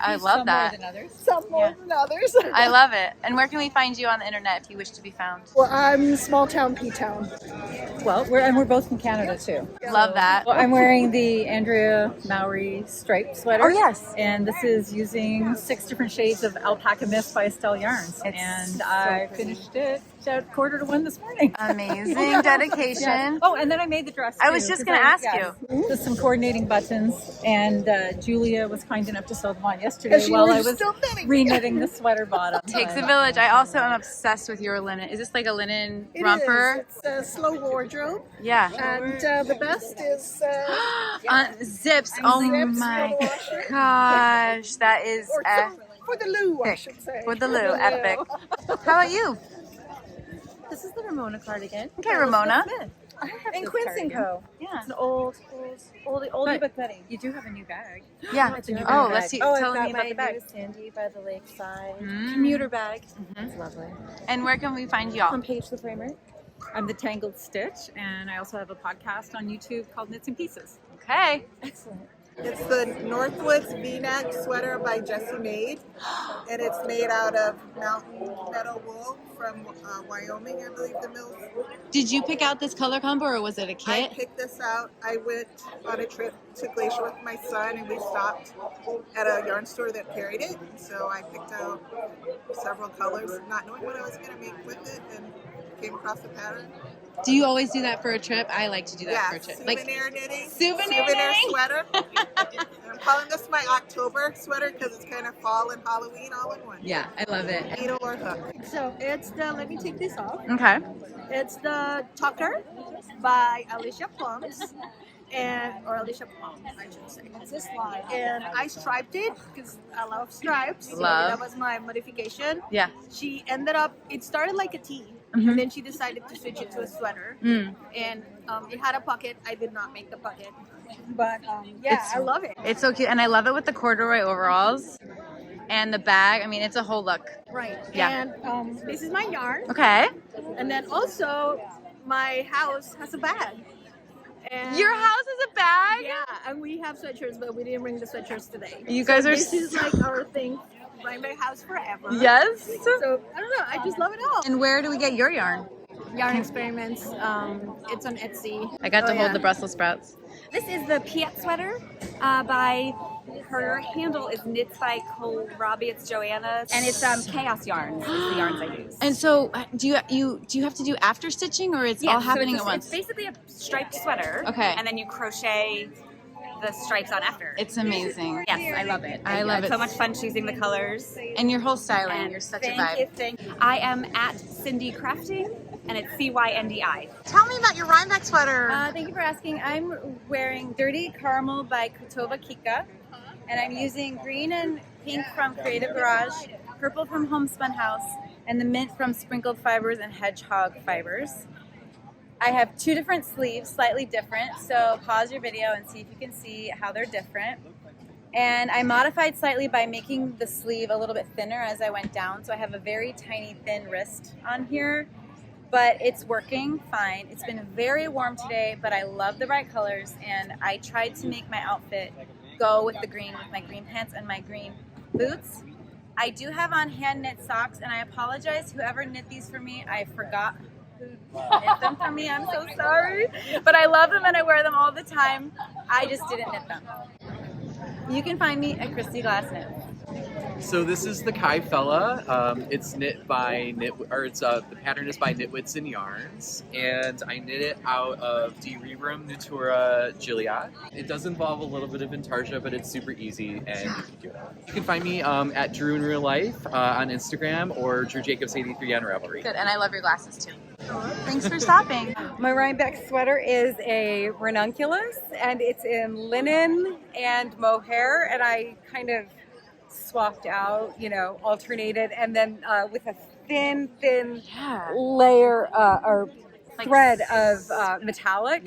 I love that. Some more than others. I love it. And where can we find you on the internet if you wish to be found? Well, I'm small town P-Town. Well, we're both from Canada too. Love that. Well, I'm wearing the Andrea Mowry striped sweater. Oh yes. And this is using 6 different shades of Alpaca Mist by Estelle Yarns. And I finished it at 1:45 this morning. Amazing dedication. Yeah. Oh, and then I made the dress I was just going to ask you. Just some coordinating buttons, and Julia was kind enough to sew them on yesterday while I was re-knitting the sweater bottom. Takes a village. I also am obsessed with your linen. Is this like a linen romper? It's a slow wardrobe. Yeah. And the best is zips. Oh my gosh, that is for the loo, I should say. For the loo, epic. How about you? This is the Ramona cardigan. Okay, Ramona. I have In this Quince cardigan. & Co. Yeah. It's an oldie but goodie. You do have a new bag. Yeah. It's a new Oh, bag. let's see. Oh, Tell I've me got about the my bag. new Sandy by the Lakeside Mm. commuter bag. It's lovely. And where can we find y'all? On Paige the Framer. I'm the Tangled Stitch, and I also have a podcast on YouTube called Knits and Pieces. Okay. Excellent. It's the Northwoods V-neck sweater by Jessie Maid, and it's made out of mountain meadow wool from Wyoming, I believe the mills. Did you pick out this color combo or was it a I kit? picked this out. I went on a trip to Glacier with my son, and we stopped at a yarn store that carried it. So I picked out several colors, not knowing what I was going to make with it, and came across the pattern. Do you always do that for a trip? I like to do that for a trip. Souvenir knitting. Souvenir knitting? Sweater. And I'm calling this my October sweater because it's kind of fall and Halloween all in one. Yeah, I love it. Needle or hook. So it's the, let me take this off. Okay. It's the Tucker by Alicia Plums. Or Alicia Plum, I should say. It's this line. And I striped it because I love stripes. So Love. that was my modification. Yeah. She ended up, it started like a tee. Mhm. and then she decided to switch it to a sweater. And it had a pocket. I did not make the pocket, but yeah, I love it. It's so cute, and I love it with the corduroy overalls and the bag. I mean, it's a whole look. Right. Yeah. And this is my yarn. Okay. And then also, my house has a bag. And Your house has a bag? Yeah, and we have sweatshirts, but we didn't bring the sweatshirts today. You guys are This is like our thing. Rhinebeck house forever. Yes. So I don't know. I just love it all. And where do we get your yarn? Yarn Experiments. It's on Etsy. I got to hold the Brussels sprouts. This is the Piet sweater by her handle is Knits by Kohlrabi. It's Joanna, and it's Chaos yarns. Is the yarns I use. And so, do you have to do after stitching, or it's all happening at once? It's basically a striped sweater. Okay. And then you crochet the stripes on after. It's amazing. Yes, I love it. I love it. It's so much fun choosing the colors. And your whole styling, you're such a vibe. Thank you. I am at Cindy Crafting, and it's CYNDI. Tell me about your Rhinebeck sweater. Thank you for asking. I'm wearing Dirty Caramel by Kutova Kika, and I'm using green and pink from Creative Garage, purple from Homespun House, and the mint from Sprinkled Fibers and Hedgehog Fibers. I have two different sleeves, slightly different, so pause your video and see if you can see how they're different. And I modified slightly by making the sleeve a little bit thinner as I went down, so I have a very tiny thin wrist on here, but it's working fine. It's been very warm today, but I love the bright colors, and I tried to make my outfit go with the green, with my green pants and my green boots. I do have on hand knit socks, and I apologize whoever knit these for me. I forgot who knit them for me. I'm so sorry, but I love them and I wear them all the time. I just didn't knit them. You can find me at Christy Glass Knit. So this is the Kai Fella. It's knit by the pattern is by Knitwits and Yarns, and I knit it out of D. Rebrum Natura Gilead. It does involve a little bit of intarsia, but it's super easy, and you can do it. You can find me at Drew in Real Life on Instagram or Drew Jacobs 83 on Ravelry. Good, and I love your glasses too. Thanks for stopping. My Rhinebeck sweater is a ranunculus, and it's in linen and mohair, and I kind of swapped out, alternated, and then with a thin layer or thread of metallic,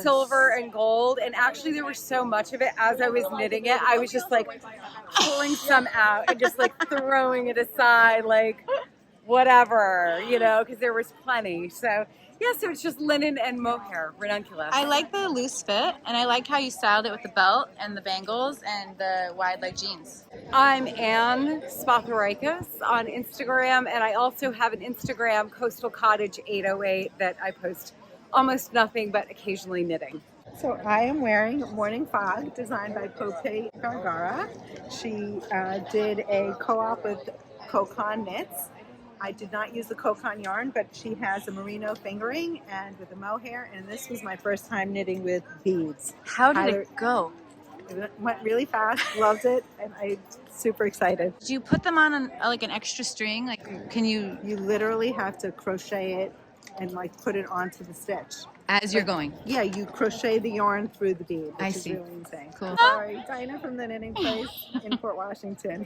silver and gold. And actually there was so much of it as I was knitting it, I was just like pulling some out and just like throwing it aside, like whatever, because there was plenty. So yeah, so it's just linen and mohair, ranunculus. I like the loose fit, and I like how you styled it with the belt and the bangles and the wide leg jeans. I'm Anne Spathorakis on Instagram, and I also have an Instagram, Coastal Cottage 808, that I post almost nothing but occasionally knitting. So I am wearing Morning Fog, designed by Pope Gargara. She did a co-op with Kokon Knits. I did not use the Kokon yarn, but she has a merino fingering and with a mohair, and this was my first time knitting with beads. How did it go? It went really fast, loved it, and I'm super excited. Do you put them on like an extra string? Like, can you? You literally have to crochet it and like put it onto the stitch. As you're going? Yeah, you crochet the yarn through the bead, which is really insane. Cool. Sorry, Dinah from the Knitting Place in Fort Washington.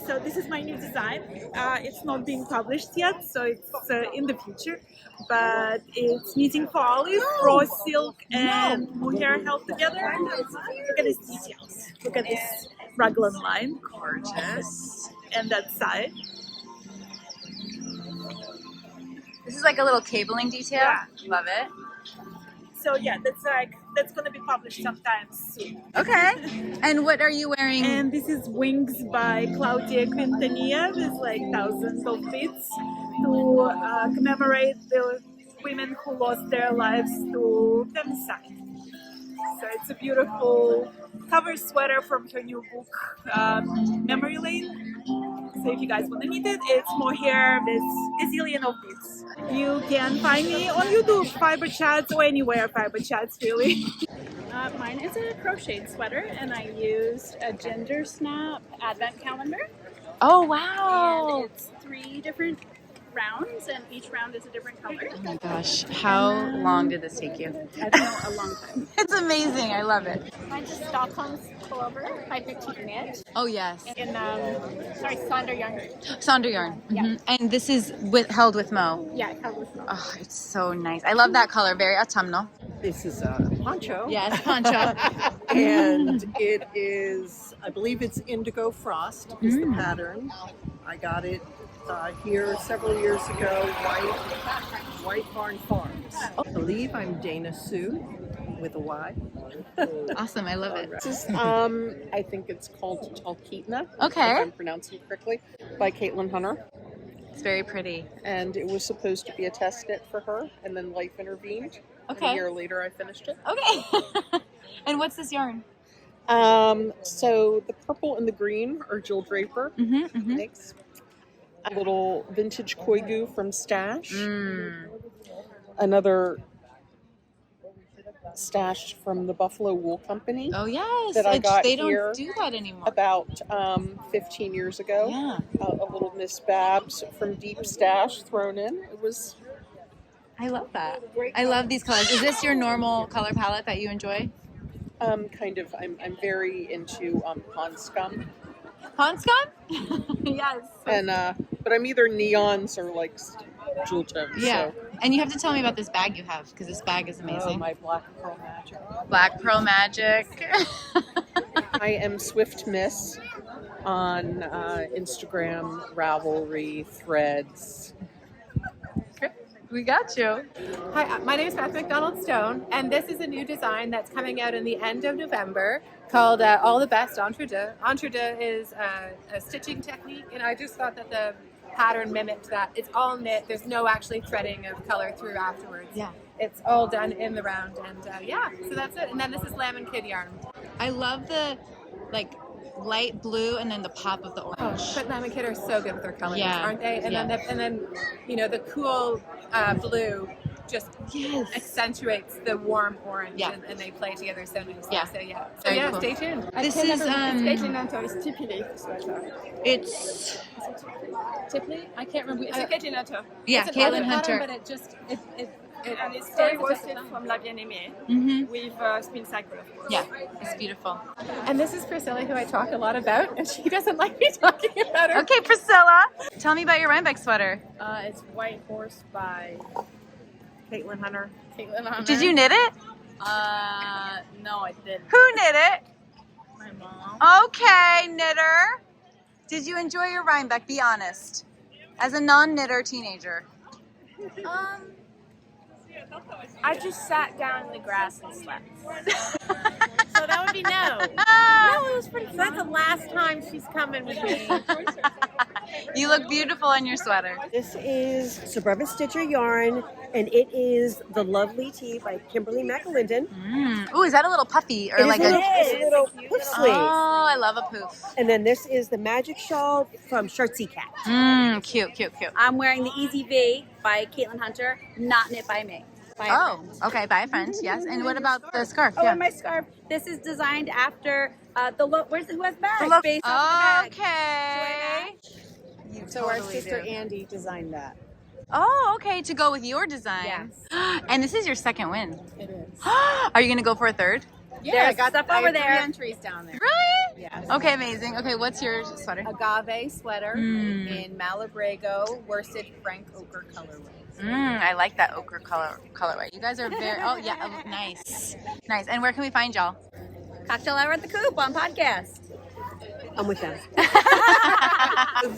So this is my new design. It's not being published yet, so it's in the future. But it's knitting for olive, raw silk, and mohair held together. Look at these details. Look at this raglan line. Gorgeous. And that side. This is like a little cabling detail. Yeah. Love it. So yeah, that's gonna be published sometime soon. Okay. And what are you wearing? And this is Wings by Claudia Quintanilla with like thousands of beads to commemorate the women who lost their lives to femicide. So it's a beautiful cover sweater from her new book, Memory Lane. So if you guys want to knit it, it's mohair with gazillion of beads. You can find me on YouTube, Fiber Chats, or anywhere Fiber Chats, really. Mine is a crocheted sweater, and I used a Ginger Snap advent calendar. Oh, wow. And it's 3 different rounds, and each round is a different color. Oh my gosh, how long did this take you? I don't know, a long time. It's amazing. I love it. Mine's a Stockholm pullover by Petite Knit. Oh yes. In Sonder yarn. Sonder yarn. Yeah. Mhm. And this is held with Mo. Yeah, held with Mo. Oh, it's so nice. I love that color. Very autumnal. This is a poncho. Yes, poncho. And it is, I believe it's Indigo Frost is the pattern. I got it here several years ago, White Barn Farms. I believe I'm Dana Sue with a Y. Awesome, I love it. This is, I think it's called Talkeetna. Okay. If I'm pronouncing it correctly, by Caitlin Hunter. It's very pretty. And it was supposed to be a test knit for her, and then life intervened. Okay. And a year later, I finished it. Okay. And what's this yarn? So the purple and the green are Jill Draper mix. A little vintage Koigu from Stash. Another Stash from the Buffalo Wool Company. Oh yes, that I got they here don't do that anymore. About 15 years ago. Yeah. A little Miss Babs from Deep Stash thrown in. It was. I love that. I love these colors. Is this your normal color palette that you enjoy? Kind of. I'm very into pond scum. Pond scum? Yes. And but I'm either neons or like jewel tones. Yeah. So. And you have to tell me about this bag you have, because this bag is amazing. Oh, my Black Pearl Magic. Black Pearl Magic. I am Swift Miss on Instagram, Ravelry, Threads. We got you. Hi, my name is Beth McDonald Stone, and this is a new design that's coming out in the end of November called All the Best Entre Deux. Entre Deux is a stitching technique, and I just thought that the pattern mimicked that. It's all knit. There's no actually threading of color through afterwards. Yeah. It's all done in the round, and yeah, so that's it. And then this is Lamb Kid yarn. I love the light blue and then the pop of the orange. Oh, but Lamb Kid are so good with their colors, Yeah. aren't they? And Yeah. then the cool blue just accentuates the warm orange, and they play together so nicely. Yeah. So yeah. So Very yeah, cool. stay tuned. This is It's Tipley? I can't remember. It's a Caitlin Hunter. Yeah, It's an Caitlin olive Hunter. pattern, but it just and it's Very very worsted from La Bien-Aimée with spin cycle, of course. Yeah, it's beautiful. And this is Priscilla, who I talk a lot about, and she doesn't like me talking about her. Okay, Priscilla, tell me about your Rhinebeck sweater. It's White Horse by Caitlin Hunter. Caitlin Hunter. Did you knit it? No, I didn't. Who knit it? My mom. Okay, knitter. Did you enjoy your Rhinebeck? Be honest. As a non-knitter teenager. I just sat down in the grass and slept. So that would be no. No, it was pretty fun. That's the last time she's coming with me. You look beautiful in your sweater. This is Suburban Stitcher yarn, and it is the Lovely Tea by Kimberly McAlinden. Ooh, is that a little puffy or It is like a little poof sleeve. Oh, I love a poof. And then this is the Magic Shawl from Shirtsy Cat. Cute, cute, cute. I'm wearing the Easy V by Caitlin Hunter, not knit by me. By a Oh, friend. okay, by a friend, yes. And what about the scarf? Oh, Yeah. and my scarf. This is designed after who has bags? The look- Based off the bag. Okay. You So our totally sister do. Andy designed that. Oh, okay, to go with your design. Yes. And this is your second win. It is. Are you going to go for a third? Yeah, There's stuff I over have there. 3 entries down there. Really? Yes. Okay, amazing. Okay, what's your sweater? Agave sweater in Malabrego worsted Frank Ochre colorway. I like that ochre colorway. You guys are very, oh yeah, nice. Nice. And where can we find y'all? Cocktail Hour at the Coop on podcast. I'm with them.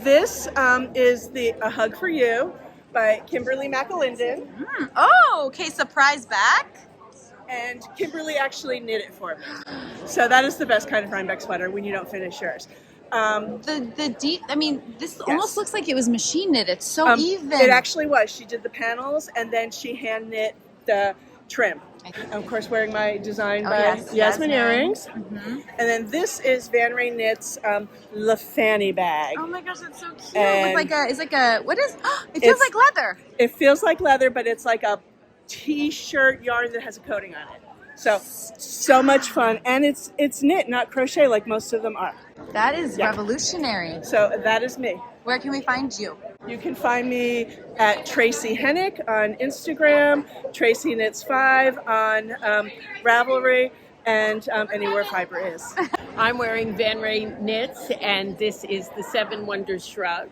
This is A Hug for You by Kimberly McAlinden. Oh, okay, surprise back. And Kimberly actually knit it for me. So that is the best kind of Rhinebeck sweater when you don't finish yours. The deep, I mean, this almost looks like it was machine knit. It's so even. It actually was. She did the panels and then she hand knit the trim. I'm of course wearing my design by Yasmin earrings. And then this is Van Ray Knits La Fanny bag. Oh my gosh, that's so cute. And It's like a, what is, it feels like leather. It feels like leather, but it's like a t-shirt yarn that has a coating on it. So much fun, and it's knit, not crochet, like most of them are. That is revolutionary. So that is me. Where can we find you? You can find me at Tracy Hennick on Instagram, Tracy Knits 5 on Ravelry, and anywhere fiber is. I'm wearing Van Ray Knits, and this is the Seven Wonders Shrug.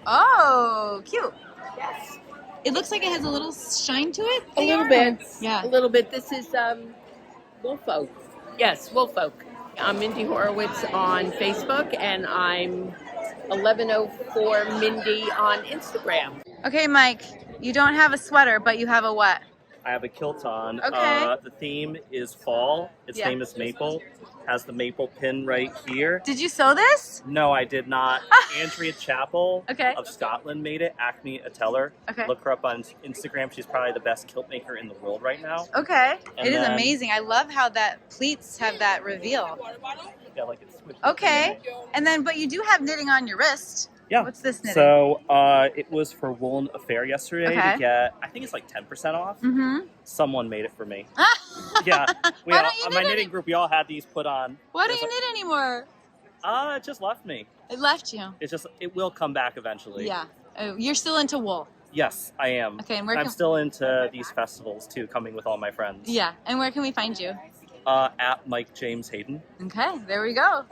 Oh, cute. Yes. It looks like it has a little shine to it. A little bit. Yeah. A little bit. This is Woolfolk. Yes, Woolfolk. I'm Mindy Horowitz on Facebook, and I'm 1104 Mindy on Instagram. Okay, Mike, you don't have a sweater, but you have a what? I have a kilt on. Okay. The theme is fall. Its name is Maple. Has the maple pin right here. Did you sew this? No, I did not. Andrea Chappell of Scotland made it. Acme Ateller. Okay. Look her up on Instagram. She's probably the best kilt maker in the world right now. Okay. And It is then- amazing. I love how that pleats have that reveal. Yeah, like it's squishy. Okay. And then, but you do have knitting on your wrist. Yeah. What's this knitting? So it was for Woolen Affair yesterday Okay. to get, I think it's like 10% off. Mm-hmm. Someone made it for me. Yeah. We Why all, don't you on my knit knitting group, we all had these put on. Why don't you knit anymore? It just left me. It left you. It's just, it will come back eventually. Yeah. Oh, you're still into wool. Yes, I am. Okay, and where I'm can- still into these festivals too, coming with all my friends. Yeah. And where can we find you? At Mike James Hayden. Okay. There we go.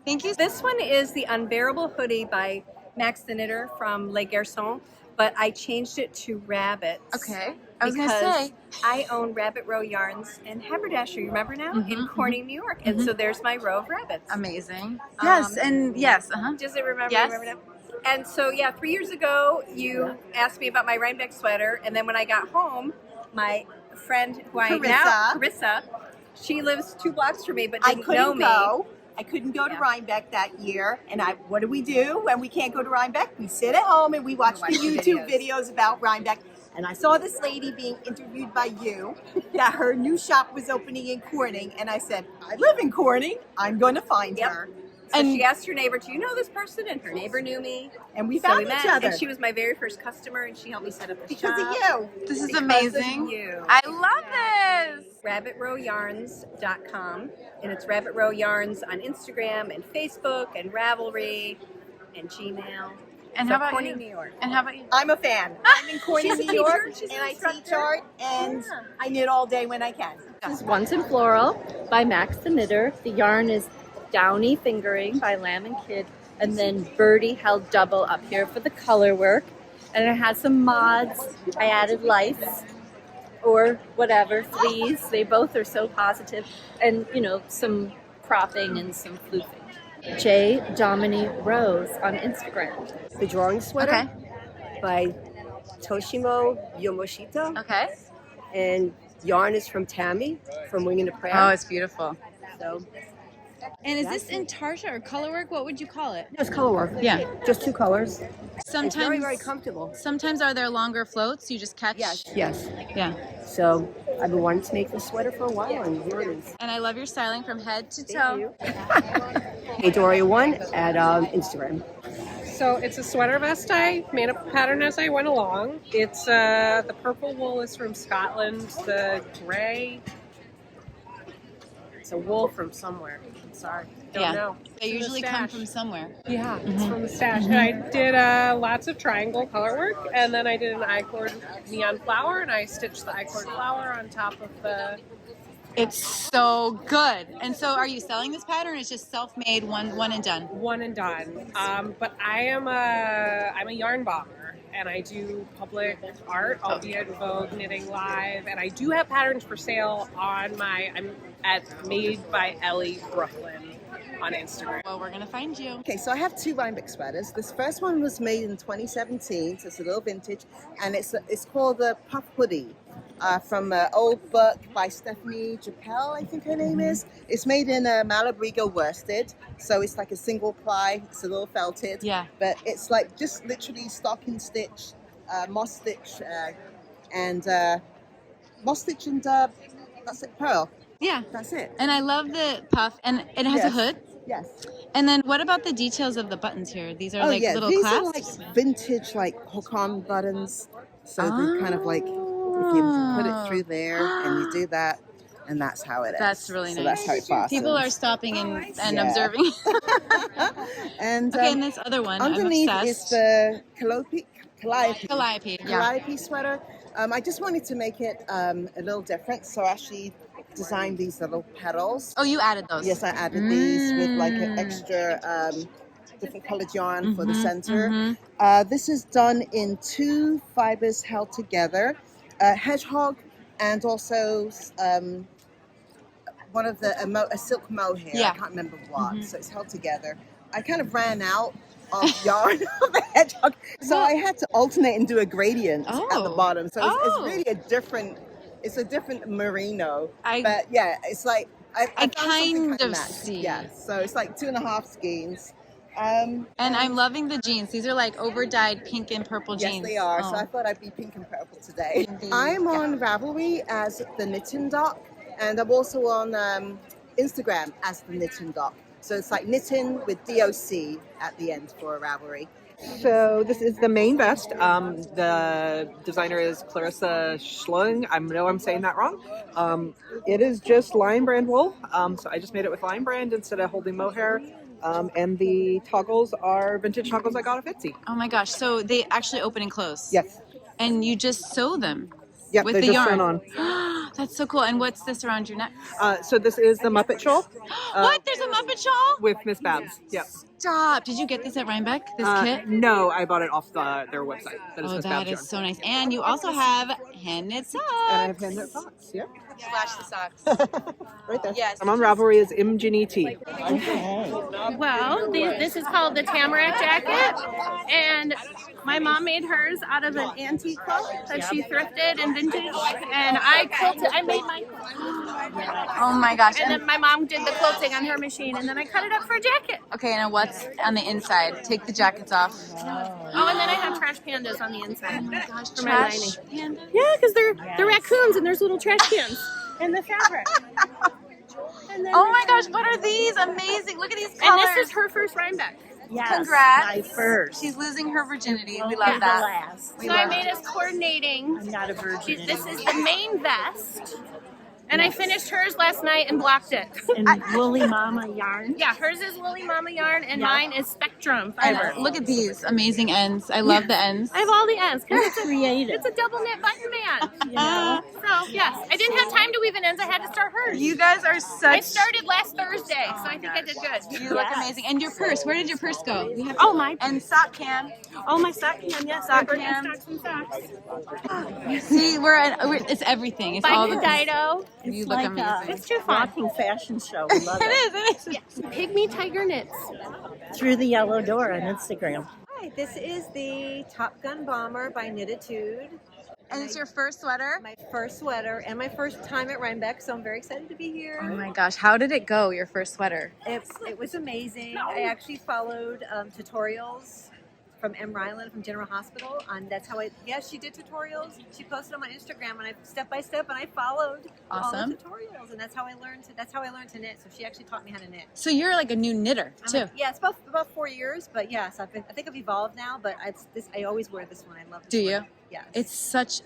Thank you. This one is the Unbearable Hoodie by Max the Knitter from Les Garçons, but I changed it to rabbits. Okay. I was gonna because say. I own Rabbit Row Yarns in Haberdasher, you remember now? In Corning, New York. And so there's my row of rabbits. Amazing. Yes, and yes. Does it remember? Yes. Remember now? And so, 3 years ago, you asked me about my Rhinebeck sweater, and then when I got home, my friend, who I now, Carissa, she lives 2 blocks from me, but I didn't couldn't know me. go. I couldn't go to Rhinebeck that year, and what do we do when we can't go to Rhinebeck? We sit at home and we watch the YouTube videos about Rhinebeck. And I saw this lady being interviewed by you, that her new shop was opening in Corning, and I said, I live in Corning, I'm going to find her. So she asked her neighbor, do you know this person? And her neighbor knew me. And we So found met, each other. And she was my very first customer, and she helped me set up the Because shop. of you. This is Because amazing. of you. I love this. RabbitRowYarns.com, and it's Rabbit Row Yarns on Instagram and Facebook and Ravelry and Gmail. And So how about Corning, you? New York. And how about you? I'm a fan. I'm in Corning, She's a New York, teacher. She's and an I instructor. teach art, and I knit all day when I can. This is Once in Floral by Max the Knitter. The yarn is Downy Fingering by Lamb and Kid, and then Birdie held double up here for the color work. And it has some mods. I added lights or whatever, fleas. They both are so positive. And, some cropping and some floofing. J. Domini Rose on Instagram. The Drawing Sweater by Toshimo Yomoshita. Okay. And yarn is from Tammy from Winging a Prayer. Oh, it's beautiful. So, And is this in tarsia or color work? What would you call it? it's color work. Yeah. Just 2 colors. Sometimes It's very, very comfortable. Sometimes are there longer floats you just catch? Yes. Yeah. So I've been wanting to make this sweater for a while, and here it is. And I love your styling from head to toe. Hey, Doria1 at Instagram. So it's a sweater vest I made up a pattern as I went along. It's the purple wool is from Scotland. The gray, it's a wool from somewhere. I'm sorry, don't know. They It's in the usually come stash. from somewhere. Yeah, it's Mhm. from the stash. Mhm. And I did lots of triangle color work, and then I did an I-cord neon flower, and I stitched the I-cord flower on top of the. It's so good. And so are you selling this pattern? It's just self-made, one and done. One and done. But I'm a yarn bomber, and I do public art, albeit Vogue Knitting Live, and I do have patterns for sale on I'm at Made by Ellie Brooklyn on Instagram. Well, we're gonna find you. Okay, so I have 2 Rhinebeck sweaters. This first one was made in 2017, so it's a little vintage, and it's called the Puff Hoodie. From an old book by Stephanie Japel, I think her name is. It's made in Malabrigo worsted, so it's like a single ply. It's a little felted. Yeah. But it's like just literally stocking stitch, moss stitch, and moss stitch and that's it, pearl. Yeah. That's it. And I love the puff, and it has a Yes. hood. Yes. And then what about the details of the buttons here? These are like little these clasps? are like vintage, like hook-on buttons. So they're kind of like if you put it through there and you do that, and that's how it is. That's really so nice. That's how it fastens. People are stopping and Yeah. observing. And okay, and this other one, underneath I'm is obsessed. the calliope. Yeah. Calliope sweater. I just wanted to make it a little different, so I actually designed these little petals. Oh, you added those? Yes, I added these with like an extra different colored yarn for the center. This is done in 2 fibers held together, hedgehog and also one of a silk mohair. Yeah. I can't remember what. So it's held together. I kind of ran out of yarn of the hedgehog, so I had to alternate and do a gradient at the bottom. So it's really a different merino. But yeah, it's like I kind of matched. see. Yeah, so it's like 2.5 skeins. And I'm loving the jeans. These are like over dyed pink and purple jeans. Yes, they are. So I thought I'd be pink and purple today. I'm on Ravelry as the Knitting Doc, and I'm also on Instagram as the Knitting Doc. So it's like knitting with DOC at the end for Ravelry. So this is the main vest. The designer is Clarissa Schling. I know I'm saying that wrong. It is just Lion Brand wool. So I just made it with Lion Brand instead of holding mohair. And the toggles are vintage toggles I got off Etsy. Oh my gosh! So they actually open and close. Yes. And you just sew them. Yep, with they the just yarn. sewn on. That's so cool. And what's this around your neck? So this is the Muppet shawl. What? There's a Muppet shawl? With Miss Babs. Yep. Stop! Did you get these at Rhinebeck? This kit? No, I bought it off their website. That is Oh, Miss that Babs is yarn. so nice. And you also have hand knit socks. And I have hand knit socks. Yep. Flash the socks. Right there. Yes. I'm on Ravelry as Imjini T. Well, this is called the Tamarack jacket, and my mom made hers out of an antique quilt that she thrifted and vintage, and I quilted. I made mine. Oh my gosh. And then my mom did the quilting on her machine, and then I cut it up for a jacket. Okay, now what's on the inside? Take the jackets off. Oh, and then I have trash pandas on the inside. Oh my gosh, for my lining. Trash pandas? Yeah, because they're raccoons, and there's little trash cans in the fabric. Oh my gosh, what are these? Amazing. Look at these colors. And this is her first Rhinebeck. Yes, congrats. my first. She's losing her virginity. We love that. So I made us coordinating. I'm not a virgin. This is the main vest. And I finished hers last night and blocked it. And Woolly Mama yarn? Yeah, hers is Woolly Mama yarn and Yeah. mine is Spectrum And fiber. look at these amazing ends. I love the ends. I have all the ends. 'Cause it's creative. It's a double knit button band. So yes, I didn't have time to weave an ends. I had to start hers. You guys are such. I started last Thursday, so I think I did good. You look amazing. And your purse. Where did your purse go? We have Oh, my. And sock cam. Oh, my sock cam. Yes, Sock I cam. some socks. See, it's everything. It's By all Kadido. You look amazing. It's too fun. Walking fashion show. We love it. It is. Yes. Pygmy Tiger Knits. Through the Yellow Door on Instagram. Hi, this is the Top Gun Bomber by Knititude. And it's your first sweater? My first sweater and my first time at Rhinebeck, so I'm very excited to be here. Oh my gosh, how did it go, your first sweater? It was amazing. I actually followed tutorials from M. Ryland from General Hospital, and that's how she did tutorials. She posted on my Instagram, and I step by step, and I folled all the tutorials, and that's how I learned to knit. So she actually taught me how to knit. So you're like a new knitter too. Yeah, it's about 4 years, but yes, I think I've evolved now. But I always wear this one. I love. Do you? Yeah. It's such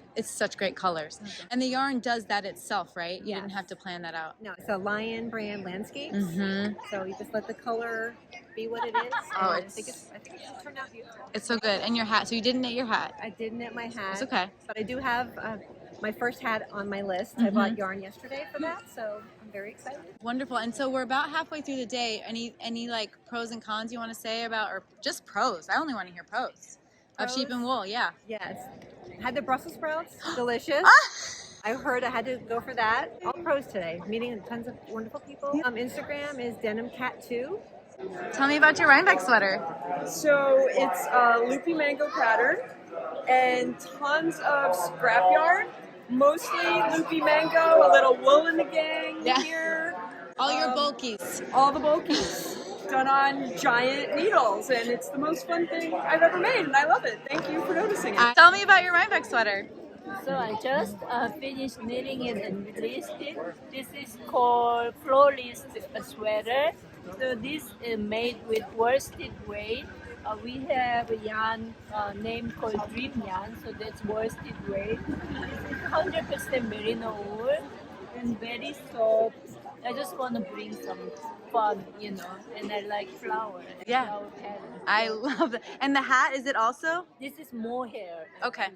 great colors. And the yarn does that itself, right? You didn't have to plan that out. No, it's a Lion brand landscapes. Mhm. So you just let the color be what it is. Oh, and I it's- think it's turned out beautiful. It's so good. And your hat. So you didn't knit your hat. I did knit my hat. It's okay. But I do have my first hat on my list. I bought Mhm. yarn yesterday for that, so I'm very excited. Wonderful. And so we're about halfway through the day. Any like pros and cons you want to say about, or just pros? I only want to hear pros of sheep and wool. Yeah. Yes. Had the Brussels sprouts, delicious. I heard I had to go for that. All pros today, meeting tons of wonderful people. Instagram is denimcat2. Tell me about your Rhinebeck sweater. So it's a loopy mango pattern and tons of scrap yarn, mostly loopy mango, a little wool in the gang here. All your bulkies. All the bulkies. Done on giant needles, and it's the most fun thing I've ever made, and I love it. Thank you for noticing it. Tell me about your Rhinebeck sweater. So I just finished knitting it and released it. This is called florist sweater. So this is made with worsted weight We have a yarn name called Dream Yarn, so that's worsted weight. This is 100% merino wool and very soft. I just want to bring some fun, you know, and I like flower. Yeah. Flower pattern. I love it. And the hat, is it also? This is mohair. Okay.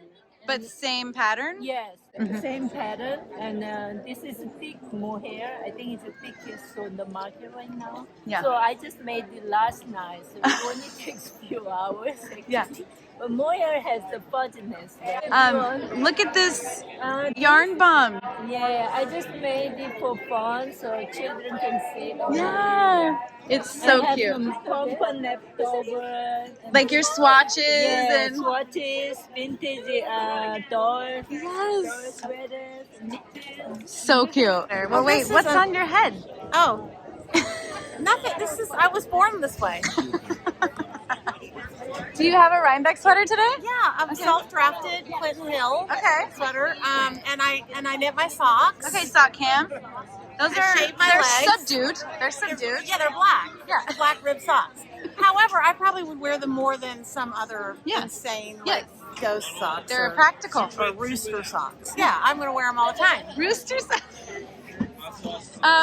But same pattern? Yes, same pattern. And this is a thick mohair. I think it's the thickest on the market right now. Yeah. So I just made it last night. So it only takes a few hours. Actually. Yeah. But mohair has the fuzziness. Look at this yarn bomb. Yeah, I just made it for fun so children can see it. Yeah. It's so I have cute. some pom-pom leftovers. Like your swatches Yeah, and swatches, vintage dolls. Yes. Doll sweaters, knitters. So cute. Well, wait, what's on your head? Oh, nothing. I was born this way. Do you have a Rhinebeck sweater today? Yeah, a self-drafted Clinton Hill sweater. And I knit my socks. Okay, sock cam. Those I shave my legs. subdued. They're subdued. Yeah, they're black. Yeah, black rib socks. However, I probably would wear them more than some other insane like ghost socks. They're or, practical. Or rooster socks. Yeah, I'm going to wear them all the time. Rooster socks.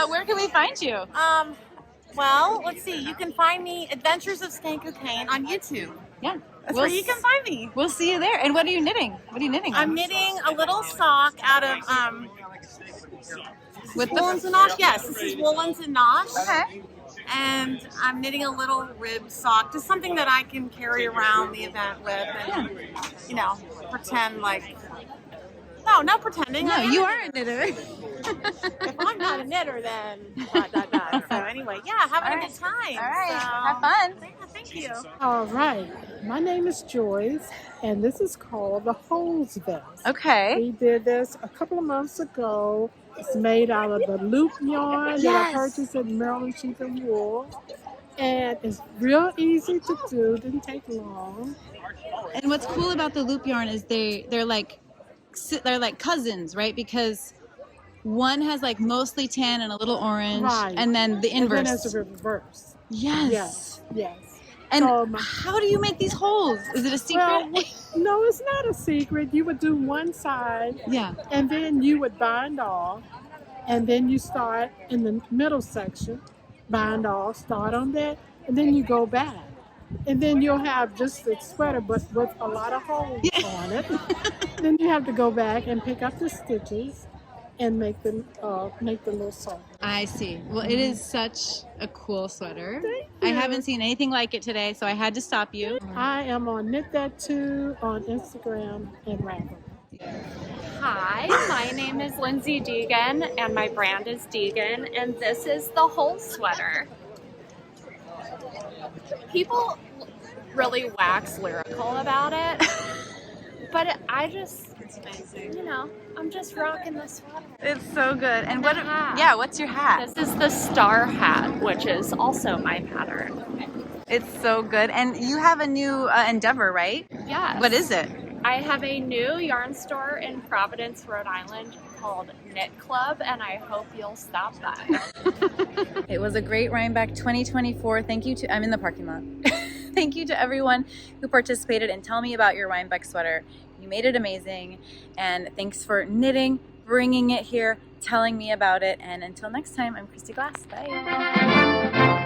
Where can we find you? Well, let's see. You can find me Adventures of Skank Cocaine on YouTube. Yeah. That's where you can find me. We'll see you there. And what are you knitting? What are you knitting? I'm knitting a little sock out of with woolens and nosh. Yes, this is woolens and nosh. Okay. And I'm knitting a little rib sock, just something that I can carry around the event with, and you know, pretend like. No pretending. No, you are a knitter. If I'm not a knitter, then So anyway, yeah, having a good time. All right, So, have fun. Thank you. All right. My name is Joyce, and this is called the Hose Vest. Okay. We did this a couple of months ago. It's made out of the loop yarn that I purchased at Maryland Sheep and Wool. And it's real easy to do, didn't take long. And what's cool about the loop yarn is they're like cousins, right? Because one has like mostly tan and a little orange, and then the inverse. And then there's a reverse. Yes. Yes. And how do you make these holes? Is it a secret? Well, no, it's not a secret. You would do one side, and then you would bind off, and then you start in the middle section, bind off, start on that, and then you go back. And then you'll have just the sweater, but with a lot of holes on it. Then you have to go back and pick up the stitches and make the little circle. I see. Well, it is such a cool sweater. I haven't seen anything like it today, so I had to stop you. I am on Knit That Too on Instagram and Ravelry. Hi, my name is Lindsay Deegan, and my brand is Deegan, and this is the whole sweater. People really wax lyrical about it, but I just, you know, I'm just rocking the sweater. It's so good. And what? Yeah, what's your hat? This is the star hat, which is also my pattern. It's so good. And you have a new endeavor, right? Yes. What is it? I have a new yarn store in Providence, Rhode Island called Knit Club, and I hope you'll stop by. It was a great Rhinebeck 2024. Thank you to, I'm in the parking lot. Thank you to everyone who participated, and tell me about your Rhinebeck sweater. You made it amazing, and thanks for knitting, bringing it here, telling me about it, and until next time, I'm Christy Glass. Bye.